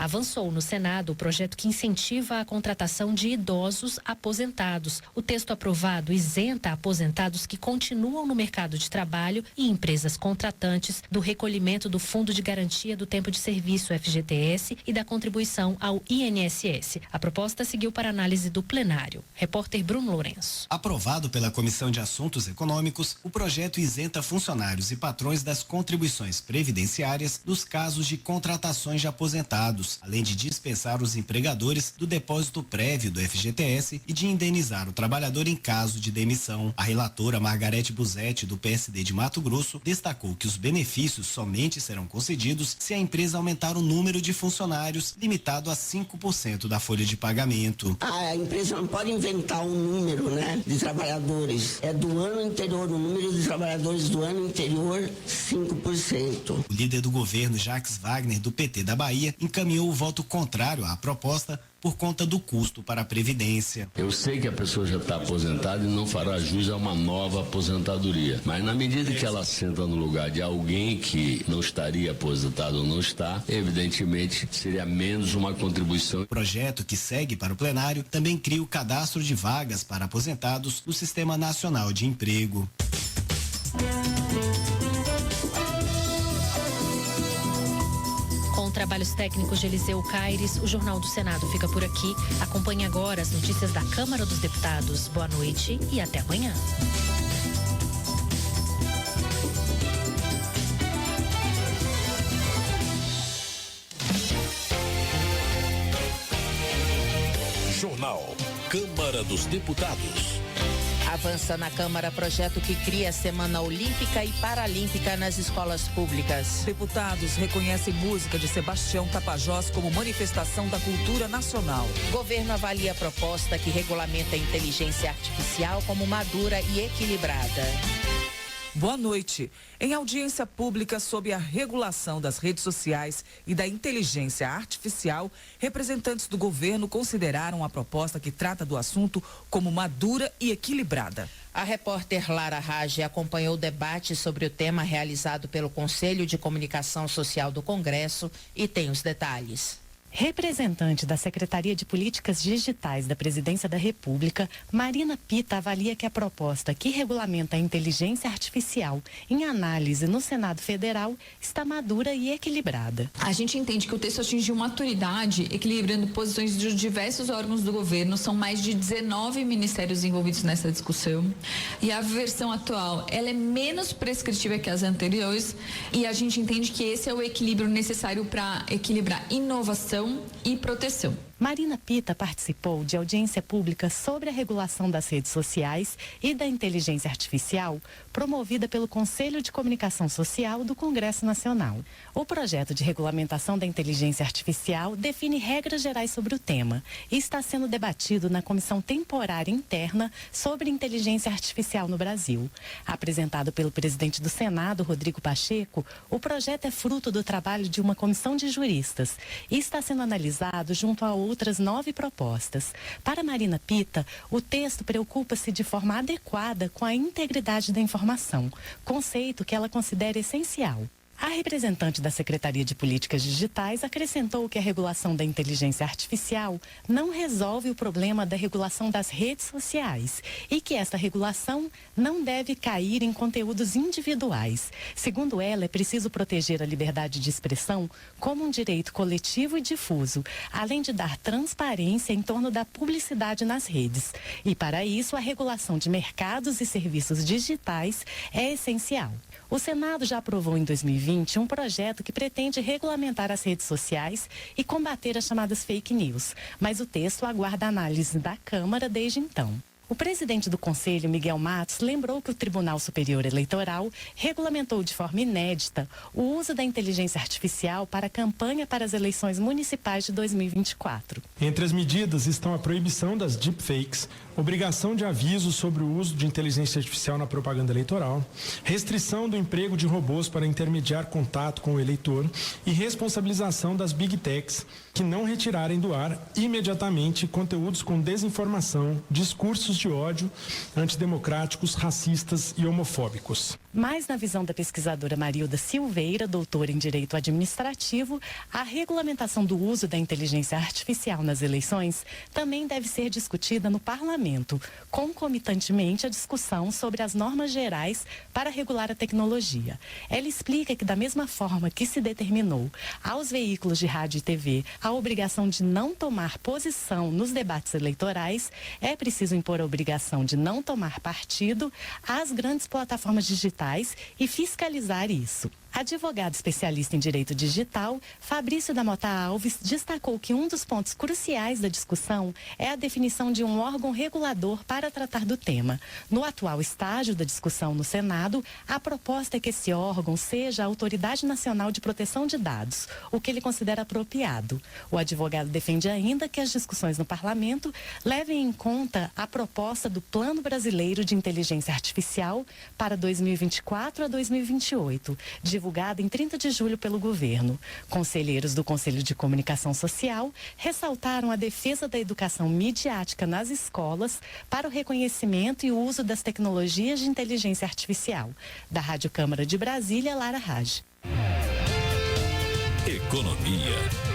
Avançou no Senado o projeto que incentiva a contratação de idosos aposentados. O texto aprovado isenta aposentados que continuam no mercado de trabalho e empresas contratantes do recolhimento do Fundo de Garantia do Tempo de Serviço, FGTS, e da contribuição ao INSS. A proposta seguiu para análise do plenário. Repórter Bruno Lourenço. Aprovado pela Comissão de Assuntos Econômicos, o projeto isenta funcionários e patrões das contribuições previdenciárias nos casos de contratações de aposentados, além de dispensar os empregadores do depósito prévio do FGTS e de indenizar o trabalhador em caso de demissão. A relatora Margarete Busetti, do PSD de Mato Grosso, destacou que os benefícios somente serão concedidos se a empresa aumentar o número de funcionários, limitado a 5% da folha de pagamento. A empresa não pode inventar um número, de trabalhadores. É do ano anterior, o número de trabalhadores do ano anterior, 5%. O líder do governo, Jacques Wagner, do PT da Bahia, encaminhou o voto contrário à proposta por conta do custo para a Previdência. Eu sei que a pessoa já está aposentada e não fará jus a uma nova aposentadoria, mas na medida que ela senta no lugar de alguém que não estaria aposentado ou não está, evidentemente seria menos uma contribuição. O projeto, que segue para o plenário, também cria o cadastro de vagas para aposentados no Sistema Nacional de Emprego. Com trabalhos técnicos de Eliseu Caires, o Jornal do Senado fica por aqui. Acompanhe agora as notícias da Câmara dos Deputados. Boa noite e até amanhã. Jornal Câmara dos Deputados. Avança na Câmara projeto que cria a Semana Olímpica e Paralímpica nas escolas públicas. Deputados reconhecem música de Sebastião Tapajós como manifestação da cultura nacional. Governo avalia a proposta que regulamenta a inteligência artificial como madura e equilibrada. Boa noite. Em audiência pública sob a regulação das redes sociais e da inteligência artificial, representantes do governo consideraram a proposta que trata do assunto como madura e equilibrada. A repórter Lara Rage acompanhou o debate sobre o tema realizado pelo Conselho de Comunicação Social do Congresso e tem os detalhes. Representante da Secretaria de Políticas Digitais da Presidência da República, Marina Pita avalia que a proposta que regulamenta a inteligência artificial em análise no Senado Federal está madura e equilibrada. A gente entende que o texto atingiu maturidade, equilibrando posições de diversos órgãos do governo. São mais de 19 ministérios envolvidos nessa discussão. E a versão atual, ela é menos prescritiva que as anteriores, e a gente entende que esse é o equilíbrio necessário para equilibrar inovação e proteção. Marina Pita participou de audiência pública sobre a regulação das redes sociais e da inteligência artificial, promovida pelo Conselho de Comunicação Social do Congresso Nacional. O projeto de regulamentação da inteligência artificial define regras gerais sobre o tema e está sendo debatido na Comissão Temporária Interna sobre Inteligência Artificial no Brasil. Apresentado pelo presidente do Senado, Rodrigo Pacheco, o projeto é fruto do trabalho de uma comissão de juristas e está sendo analisado junto a outras 9 propostas. Para Marina Pita, o texto preocupa-se de forma adequada com a integridade da informação, conceito que ela considera essencial. A representante da Secretaria de Políticas Digitais acrescentou que a regulação da inteligência artificial não resolve o problema da regulação das redes sociais e que esta regulação não deve cair em conteúdos individuais. Segundo ela, é preciso proteger a liberdade de expressão como um direito coletivo e difuso, além de dar transparência em torno da publicidade nas redes. E para isso, a regulação de mercados e serviços digitais é essencial. O Senado já aprovou em 2020 um projeto que pretende regulamentar as redes sociais e combater as chamadas fake news, mas o texto aguarda a análise da Câmara desde então. O presidente do Conselho, Miguel Matos, lembrou que o Tribunal Superior Eleitoral regulamentou de forma inédita o uso da inteligência artificial para a campanha para as eleições municipais de 2024. Entre as medidas estão a proibição das deepfakes, obrigação de aviso sobre o uso de inteligência artificial na propaganda eleitoral, restrição do emprego de robôs para intermediar contato com o eleitor e responsabilização das big techs que não retirarem do ar imediatamente conteúdos com desinformação, discursos de ódio, antidemocráticos, racistas e homofóbicos. Mas, na visão da pesquisadora Marilda Silveira, doutora em Direito Administrativo, a regulamentação do uso da inteligência artificial nas eleições também deve ser discutida no Parlamento, concomitantemente à discussão sobre as normas gerais para regular a tecnologia. Ela explica que, da mesma forma que se determinou aos veículos de rádio e TV a obrigação de não tomar posição nos debates eleitorais, é preciso impor a obrigação de não tomar partido às grandes plataformas digitais e fiscalizar isso. Advogado especialista em direito digital, Fabrício da Mota Alves destacou que um dos pontos cruciais da discussão é a definição de um órgão regulador para tratar do tema. No atual estágio da discussão no Senado, a proposta é que esse órgão seja a Autoridade Nacional de Proteção de Dados, o que ele considera apropriado. O advogado defende ainda que as discussões no parlamento levem em conta a proposta do Plano Brasileiro de Inteligência Artificial para 2024 a 2028, divulgada em 30 de julho pelo governo. Conselheiros do Conselho de Comunicação Social ressaltaram a defesa da educação midiática nas escolas para o reconhecimento e o uso das tecnologias de inteligência artificial. Da Rádio Câmara de Brasília, Lara Raj. Economia.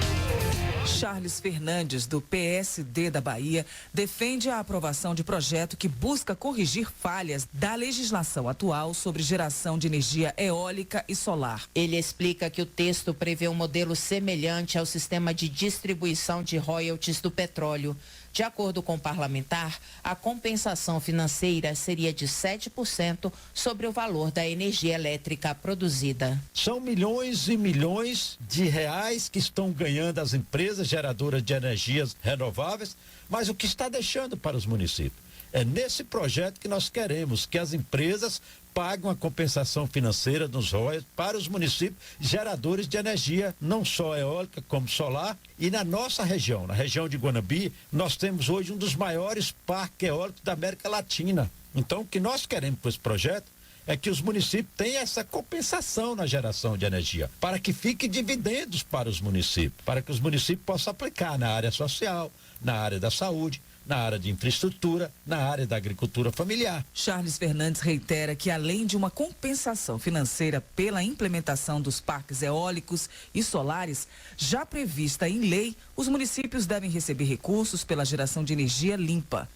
Charles Fernandes, do PSD da Bahia, defende a aprovação de projeto que busca corrigir falhas da legislação atual sobre geração de energia eólica e solar. Ele explica que o texto prevê um modelo semelhante ao sistema de distribuição de royalties do petróleo. De acordo com o parlamentar, a compensação financeira seria de 7% sobre o valor da energia elétrica produzida. São milhões e milhões de reais que estão ganhando as empresas geradoras de energias renováveis, mas o que está deixando para os municípios? É nesse projeto que nós queremos que as empresas paguem a compensação financeira dos royalties para os municípios geradores de energia, não só eólica como solar. E na nossa região, na região de Guanabi, nós temos hoje um dos maiores parques eólicos da América Latina. Então, o que nós queremos com esse projeto é que os municípios tenham essa compensação na geração de energia, para que fique dividendos para os municípios, para que os municípios possam aplicar na área social, na área da saúde, na área de infraestrutura, na área da agricultura familiar. Charles Fernandes reitera que, além de uma compensação financeira pela implementação dos parques eólicos e solares, já prevista em lei, os municípios devem receber recursos pela geração de energia limpa.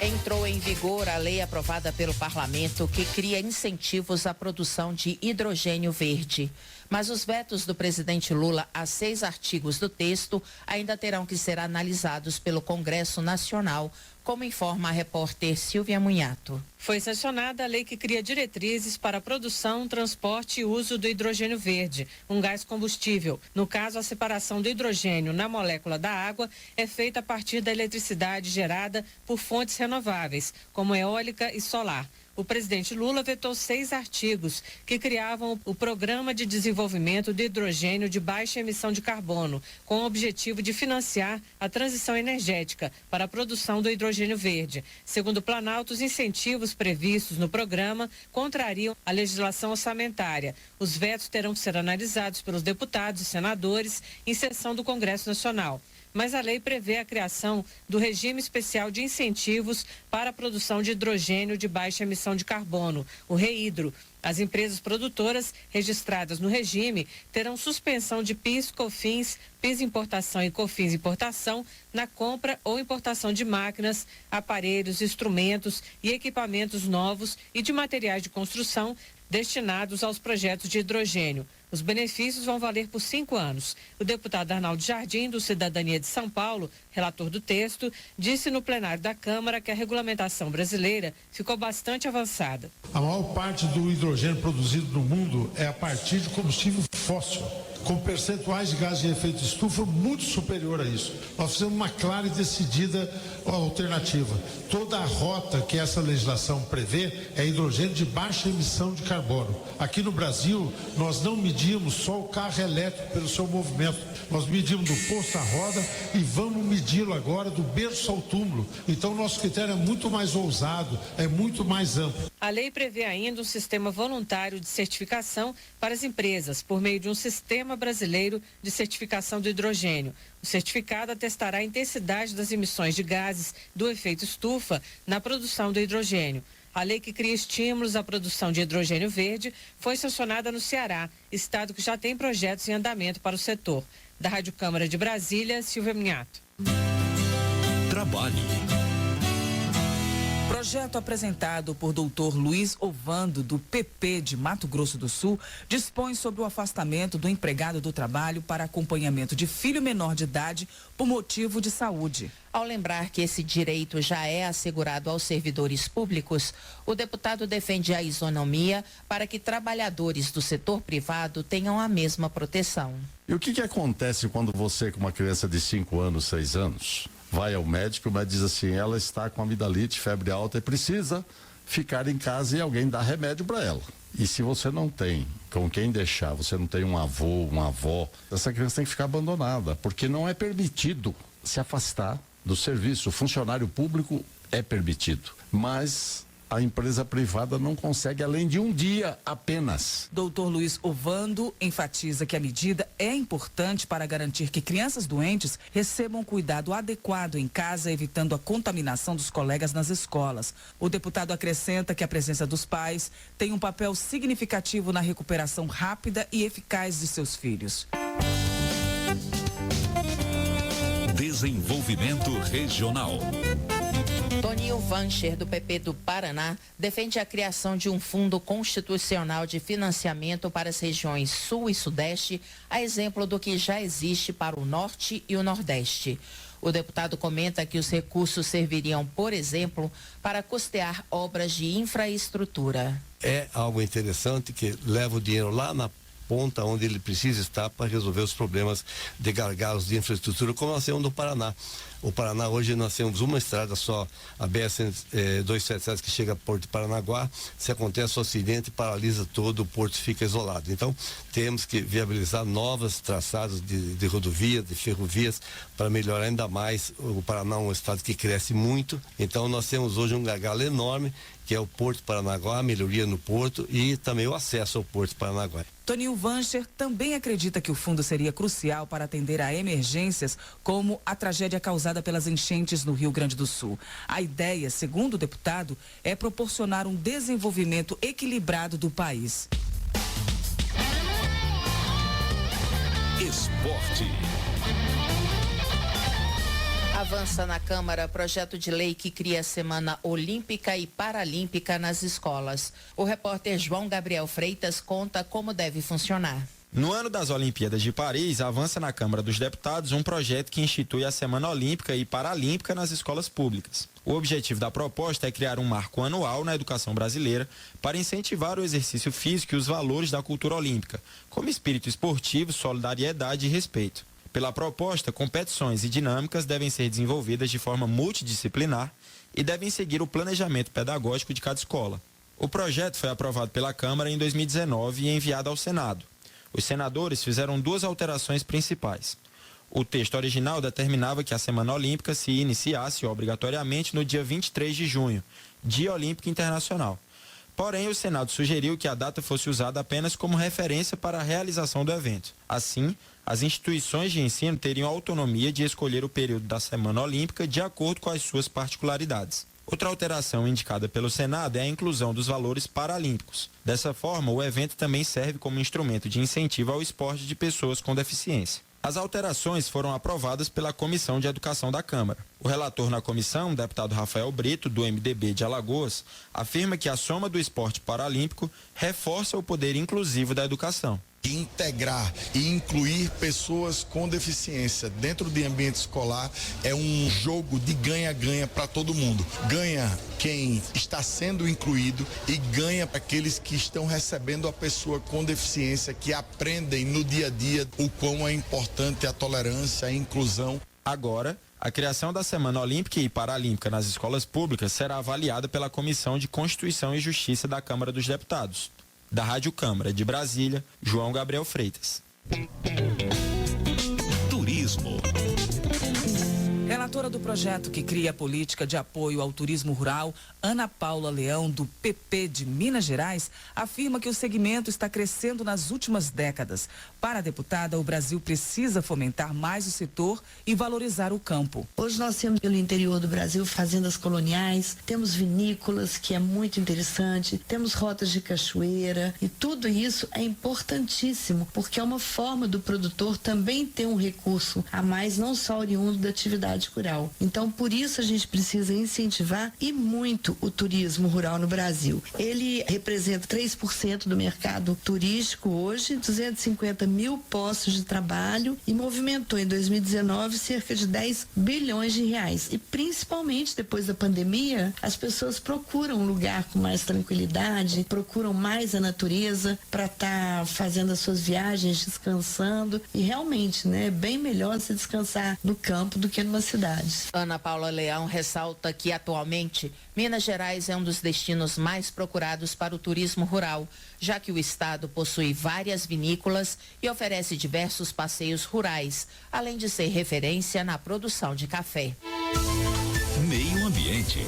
Entrou em vigor a lei aprovada pelo parlamento que cria incentivos à produção de hidrogênio verde. Mas os vetos do presidente Lula a 6 artigos do texto ainda terão que ser analisados pelo Congresso Nacional, como informa a repórter Silvia Munhato. Foi sancionada a lei que cria diretrizes para a produção, transporte e uso do hidrogênio verde, um gás combustível. No caso, a separação do hidrogênio na molécula da água é feita a partir da eletricidade gerada por fontes renováveis, como eólica e solar. O presidente Lula vetou 6 artigos que criavam o Programa de Desenvolvimento de Hidrogênio de Baixa Emissão de Carbono, com o objetivo de financiar a transição energética para a produção do hidrogênio verde. Segundo o Planalto, os incentivos previstos no programa contrariam a legislação orçamentária. Os vetos terão que ser analisados pelos deputados e senadores em sessão do Congresso Nacional. Mas a lei prevê a criação do regime especial de incentivos para a produção de hidrogênio de baixa emissão de carbono, o REHIDRO. As empresas produtoras registradas no regime terão suspensão de PIS, COFINS, PIS importação e COFINS importação na compra ou importação de máquinas, aparelhos, instrumentos e equipamentos novos e de materiais de construção destinados aos projetos de hidrogênio. Os benefícios vão valer por 5 anos. O deputado Arnaldo Jardim, do Cidadania de São Paulo, relator do texto, disse no plenário da Câmara que a regulamentação brasileira ficou bastante avançada. A maior parte do hidrogênio produzido no mundo é a partir de combustível fóssil, com percentuais de gás de efeito estufa muito superior a isso. Nós fizemos uma clara e decidida alternativa. Toda a rota que essa legislação prevê é hidrogênio de baixa emissão de carbono. Aqui no Brasil, nós não medimos só o carro elétrico pelo seu movimento. Nós medimos do posto à roda e vamos medi-lo agora do berço ao túmulo. Então, nosso critério é muito mais ousado, é muito mais amplo. A lei prevê ainda um sistema voluntário de certificação para as empresas, por meio de um sistema brasileiro de certificação do hidrogênio. O certificado atestará a intensidade das emissões de gases do efeito estufa na produção do hidrogênio. A lei que cria estímulos à produção de hidrogênio verde foi sancionada no Ceará, estado que já tem projetos em andamento para o setor. Da Rádio Câmara de Brasília, Silvia Minhato. Trabalho. Projeto apresentado por Dr. Luiz Ovando, do PP de Mato Grosso do Sul, dispõe sobre o afastamento do empregado do trabalho para acompanhamento de filho menor de idade por motivo de saúde. Ao lembrar que esse direito já é assegurado aos servidores públicos, o deputado defende a isonomia para que trabalhadores do setor privado tenham a mesma proteção. E o que acontece quando você, com uma criança de 5 anos, 6 anos, vai ao médico, mas diz assim, ela está com amidalite, febre alta e precisa ficar em casa e alguém dá remédio para ela. E se você não tem com quem deixar, você não tem um avô, uma avó, essa criança tem que ficar abandonada, porque não é permitido se afastar do serviço. O funcionário público é permitido, mas a empresa privada não consegue, além de um dia apenas. Dr. Luiz Ovando enfatiza que a medida é importante para garantir que crianças doentes recebam cuidado adequado em casa, evitando a contaminação dos colegas nas escolas. O deputado acrescenta que a presença dos pais tem um papel significativo na recuperação rápida e eficaz de seus filhos. Desenvolvimento regional. Toninho Vancher, do PP do Paraná, defende a criação de um fundo constitucional de financiamento para as regiões Sul e Sudeste, a exemplo do que já existe para o Norte e o Nordeste. O deputado comenta que os recursos serviriam, por exemplo, para custear obras de infraestrutura. É algo interessante que leva o dinheiro lá na ponta onde ele precisa estar para resolver os problemas de gargalos de infraestrutura, como nós temos no Paraná. O Paraná hoje nós temos uma estrada só, a BS-277 que chega a Porto de Paranaguá. Se acontece um acidente, paralisa todo, o porto fica isolado. Então temos que viabilizar novos traçados de rodovias, de ferrovias, para melhorar ainda mais. O Paraná é um estado que cresce muito, então nós temos hoje um gargalo enorme, que é o Porto de Paranaguá, a melhoria no porto e também o acesso ao Porto de Paranaguá. Toninho Vancher também acredita que o fundo seria crucial para atender a emergências como a tragédia causada pelas enchentes no Rio Grande do Sul. A ideia, segundo o deputado, é proporcionar um desenvolvimento equilibrado do país. Esporte. Avança na Câmara projeto de lei que cria a Semana Olímpica e Paralímpica nas escolas. O repórter João Gabriel Freitas conta como deve funcionar. No ano das Olimpíadas de Paris, avança na Câmara dos Deputados um projeto que institui a Semana Olímpica e Paralímpica nas escolas públicas. O objetivo da proposta é criar um marco anual na educação brasileira para incentivar o exercício físico e os valores da cultura olímpica, como espírito esportivo, solidariedade e respeito. Pela proposta, competições e dinâmicas devem ser desenvolvidas de forma multidisciplinar e devem seguir o planejamento pedagógico de cada escola. O projeto foi aprovado pela Câmara em 2019 e enviado ao Senado. Os senadores fizeram 2 alterações principais. O texto original determinava que a Semana Olímpica se iniciasse obrigatoriamente no dia 23 de junho, Dia Olímpico Internacional. Porém, o Senado sugeriu que a data fosse usada apenas como referência para a realização do evento. Assim, as instituições de ensino teriam autonomia de escolher o período da Semana Olímpica de acordo com as suas particularidades. Outra alteração indicada pelo Senado é a inclusão dos valores paralímpicos. Dessa forma, o evento também serve como instrumento de incentivo ao esporte de pessoas com deficiência. As alterações foram aprovadas pela Comissão de Educação da Câmara. O relator na comissão, o deputado Rafael Brito, do MDB de Alagoas, afirma que a soma do esporte paralímpico reforça o poder inclusivo da educação. Integrar e incluir pessoas com deficiência dentro do ambiente escolar é um jogo de ganha-ganha para todo mundo. Ganha quem está sendo incluído e ganha para aqueles que estão recebendo a pessoa com deficiência, que aprendem no dia a dia o quão é importante a tolerância, a inclusão. Agora, a criação da Semana Olímpica e Paralímpica nas escolas públicas será avaliada pela Comissão de Constituição e Justiça da Câmara dos Deputados. Da Rádio Câmara de Brasília, João Gabriel Freitas. Turismo. relatora do projeto que cria a política de apoio ao turismo rural, Ana Paula Leão, do PP de Minas Gerais, afirma que o segmento está crescendo nas últimas décadas. Para a deputada, o Brasil precisa fomentar mais o setor e valorizar o campo. Hoje nós temos pelo interior do Brasil fazendas coloniais, temos vinícolas, que é muito interessante, temos rotas de cachoeira e tudo isso é importantíssimo, porque é uma forma do produtor também ter um recurso a mais, não só oriundo da atividade rural. Então, por isso a gente precisa incentivar e muito o turismo rural no Brasil. Ele representa 3% do mercado turístico hoje, 250 mil postos de trabalho e movimentou em 2019 cerca de 10 bilhões de reais. E principalmente depois da pandemia, as pessoas procuram um lugar com mais tranquilidade, procuram mais a natureza para estar fazendo as suas viagens, descansando e realmente, né, é bem melhor se descansar no campo do que numa cidade. Ana Paula Leão ressalta que atualmente Minas Gerais é um dos destinos mais procurados para o turismo rural, já que o estado possui várias vinícolas e oferece diversos passeios rurais, além de ser referência na produção de café. Meio Ambiente.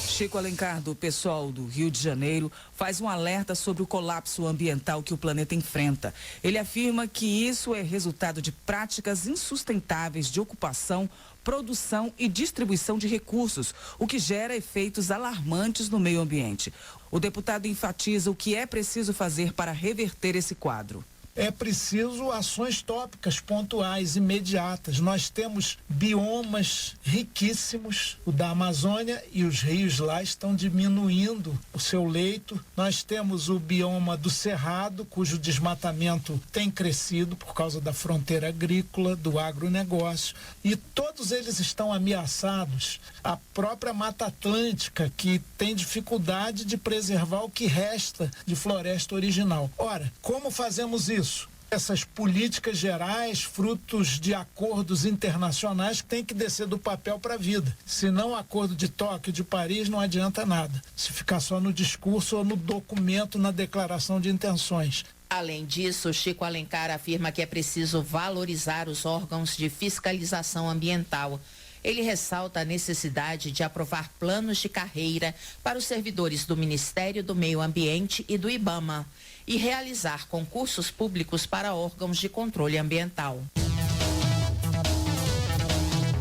Chico Alencar, do PSOL do Rio de Janeiro, faz um alerta sobre o colapso ambiental que o planeta enfrenta. Ele afirma que isso é resultado de práticas insustentáveis de ocupação, produção e distribuição de recursos, o que gera efeitos alarmantes no meio ambiente. O deputado enfatiza o que é preciso fazer para reverter esse quadro. É preciso ações tópicas, pontuais, imediatas. Nós temos biomas riquíssimos, o da Amazônia, e os rios lá estão diminuindo o seu leito. Nós temos o bioma do Cerrado, cujo desmatamento tem crescido por causa da fronteira agrícola, do agronegócio, e todos eles estão ameaçados. A própria Mata Atlântica, que tem dificuldade de preservar o que resta de floresta original. Ora, como fazemos isso? Essas políticas gerais, frutos de acordos internacionais que têm que descer do papel para a vida. Senão o acordo de Tóquio, de Paris, não adianta nada. Se ficar só no discurso ou no documento, na declaração de intenções. Além disso, Chico Alencar afirma que é preciso valorizar os órgãos de fiscalização ambiental. Ele ressalta a necessidade de aprovar planos de carreira para os servidores do Ministério do Meio Ambiente e do IBAMA e realizar concursos públicos para órgãos de controle ambiental.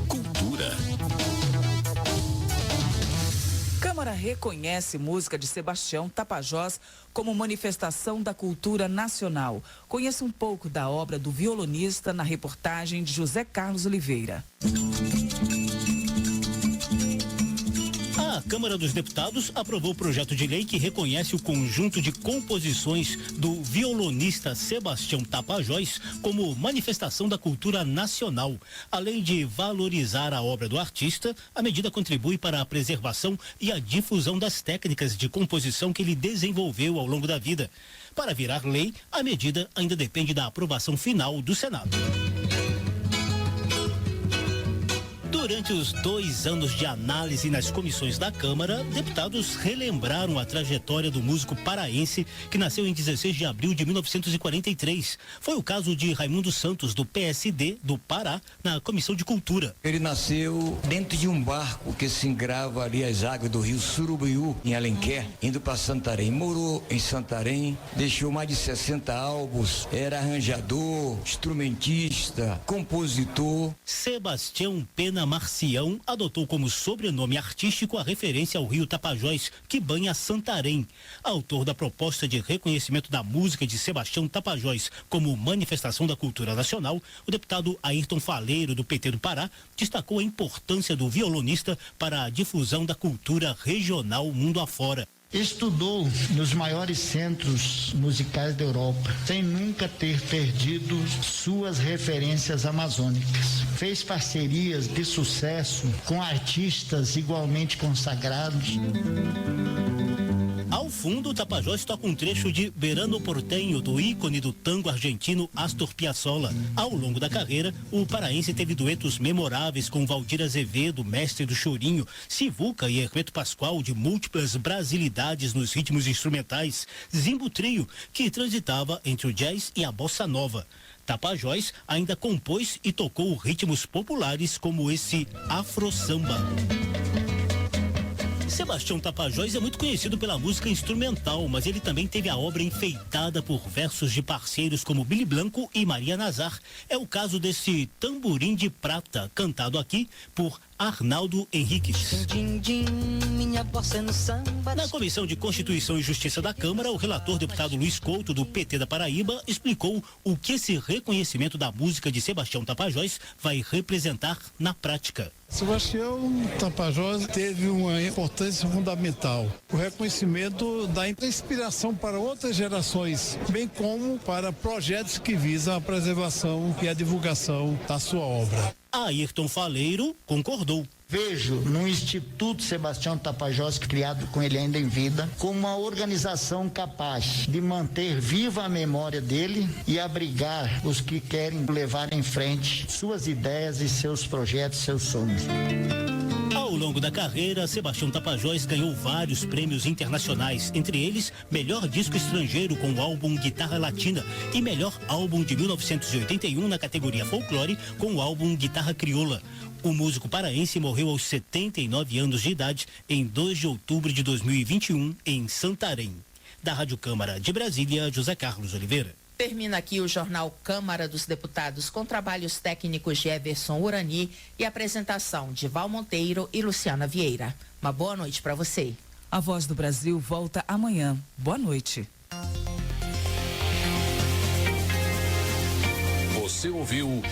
Cultura. Câmara reconhece música de Sebastião Tapajós como manifestação da cultura nacional. Conheça um pouco da obra do violonista na reportagem de José Carlos Oliveira. A Câmara dos Deputados aprovou o projeto de lei que reconhece o conjunto de composições do violonista Sebastião Tapajós como manifestação da cultura nacional. Além de valorizar a obra do artista, a medida contribui para a preservação e a difusão das técnicas de composição que ele desenvolveu ao longo da vida. Para virar lei, a medida ainda depende da aprovação final do Senado. Durante os 2 anos de análise nas comissões da Câmara, deputados relembraram a trajetória do músico paraense que nasceu em 16 de abril de 1943. Foi o caso de Raimundo Santos, do PSD do Pará, na Comissão de Cultura. Ele nasceu dentro de um barco que se engrava ali as águas do rio Surubim, em Alenquer, indo para Santarém. Morou em Santarém, deixou mais de 60 álbuns, era arranjador, instrumentista, compositor. Sebastião Pena Marcião adotou como sobrenome artístico a referência ao rio Tapajós, que banha Santarém. Autor da proposta de reconhecimento da música de Sebastião Tapajós como manifestação da cultura nacional, o deputado Ayrton Faleiro, do PT do Pará, destacou a importância do violonista para a difusão da cultura regional mundo afora. Estudou nos maiores centros musicais da Europa, sem nunca ter perdido suas referências amazônicas. Fez parcerias de sucesso com artistas igualmente consagrados. Ao fundo, o Tapajós toca um trecho de Verano Porteño, do ícone do tango argentino Astor Piazzolla. Ao longo da carreira, o paraense teve duetos memoráveis com Valdir Azevedo, mestre do chorinho, Sivuca e Hermeto Pascoal, de múltiplas brasilidades nos ritmos instrumentais, Zimbo Trio, que transitava entre o jazz e a bossa nova. Tapajós ainda compôs e tocou ritmos populares como esse afro-samba. Sebastião Tapajós é muito conhecido pela música instrumental, mas ele também teve a obra enfeitada por versos de parceiros como Billy Blanco e Maria Nazar. É o caso desse Tamborim de Prata, cantado aqui por Arnaldo Henriques. Na Comissão de Constituição e Justiça da Câmara, o relator deputado Luiz Couto, do PT da Paraíba, explicou o que esse reconhecimento da música de Sebastião Tapajós vai representar na prática. Sebastião Tapajós teve uma importância fundamental. O reconhecimento dá inspiração para outras gerações, bem como para projetos que visam a preservação e a divulgação da sua obra. Ayrton Faleiro concordou. Vejo no Instituto Sebastião Tapajós, criado com ele ainda em vida, como uma organização capaz de manter viva a memória dele e abrigar os que querem levar em frente suas ideias e seus projetos, seus sonhos. Ao longo da carreira, Sebastião Tapajós ganhou vários prêmios internacionais, entre eles Melhor Disco Estrangeiro com o álbum Guitarra Latina e Melhor Álbum de 1981 na categoria Folclore com o álbum Guitarra Crioula. O músico paraense morreu aos 79 anos de idade em 2 de outubro de 2021 em Santarém. Da Rádio Câmara de Brasília, José Carlos Oliveira. Termina aqui o jornal Câmara dos Deputados com trabalhos técnicos de Everson Urani e apresentação de Val Monteiro e Luciana Vieira. Uma boa noite para você. A Voz do Brasil volta amanhã. Boa noite. Você ouviu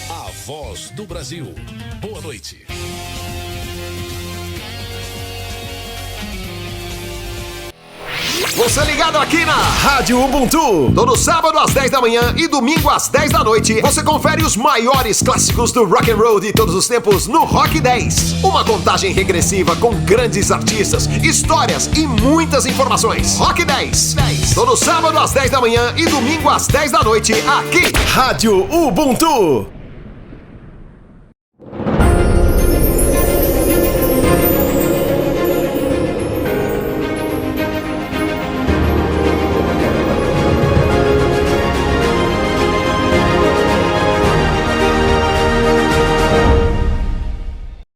A Voz do Brasil. Boa noite. Você ligado aqui na Rádio Ubuntu. Todo sábado às 10 da manhã e domingo às 10 da noite, você confere os maiores clássicos do rock and roll de todos os tempos no Rock 10. Uma contagem regressiva com grandes artistas, histórias e muitas informações. Rock 10. Todo sábado às 10 da manhã e domingo às 10 da noite, aqui. Rádio Ubuntu.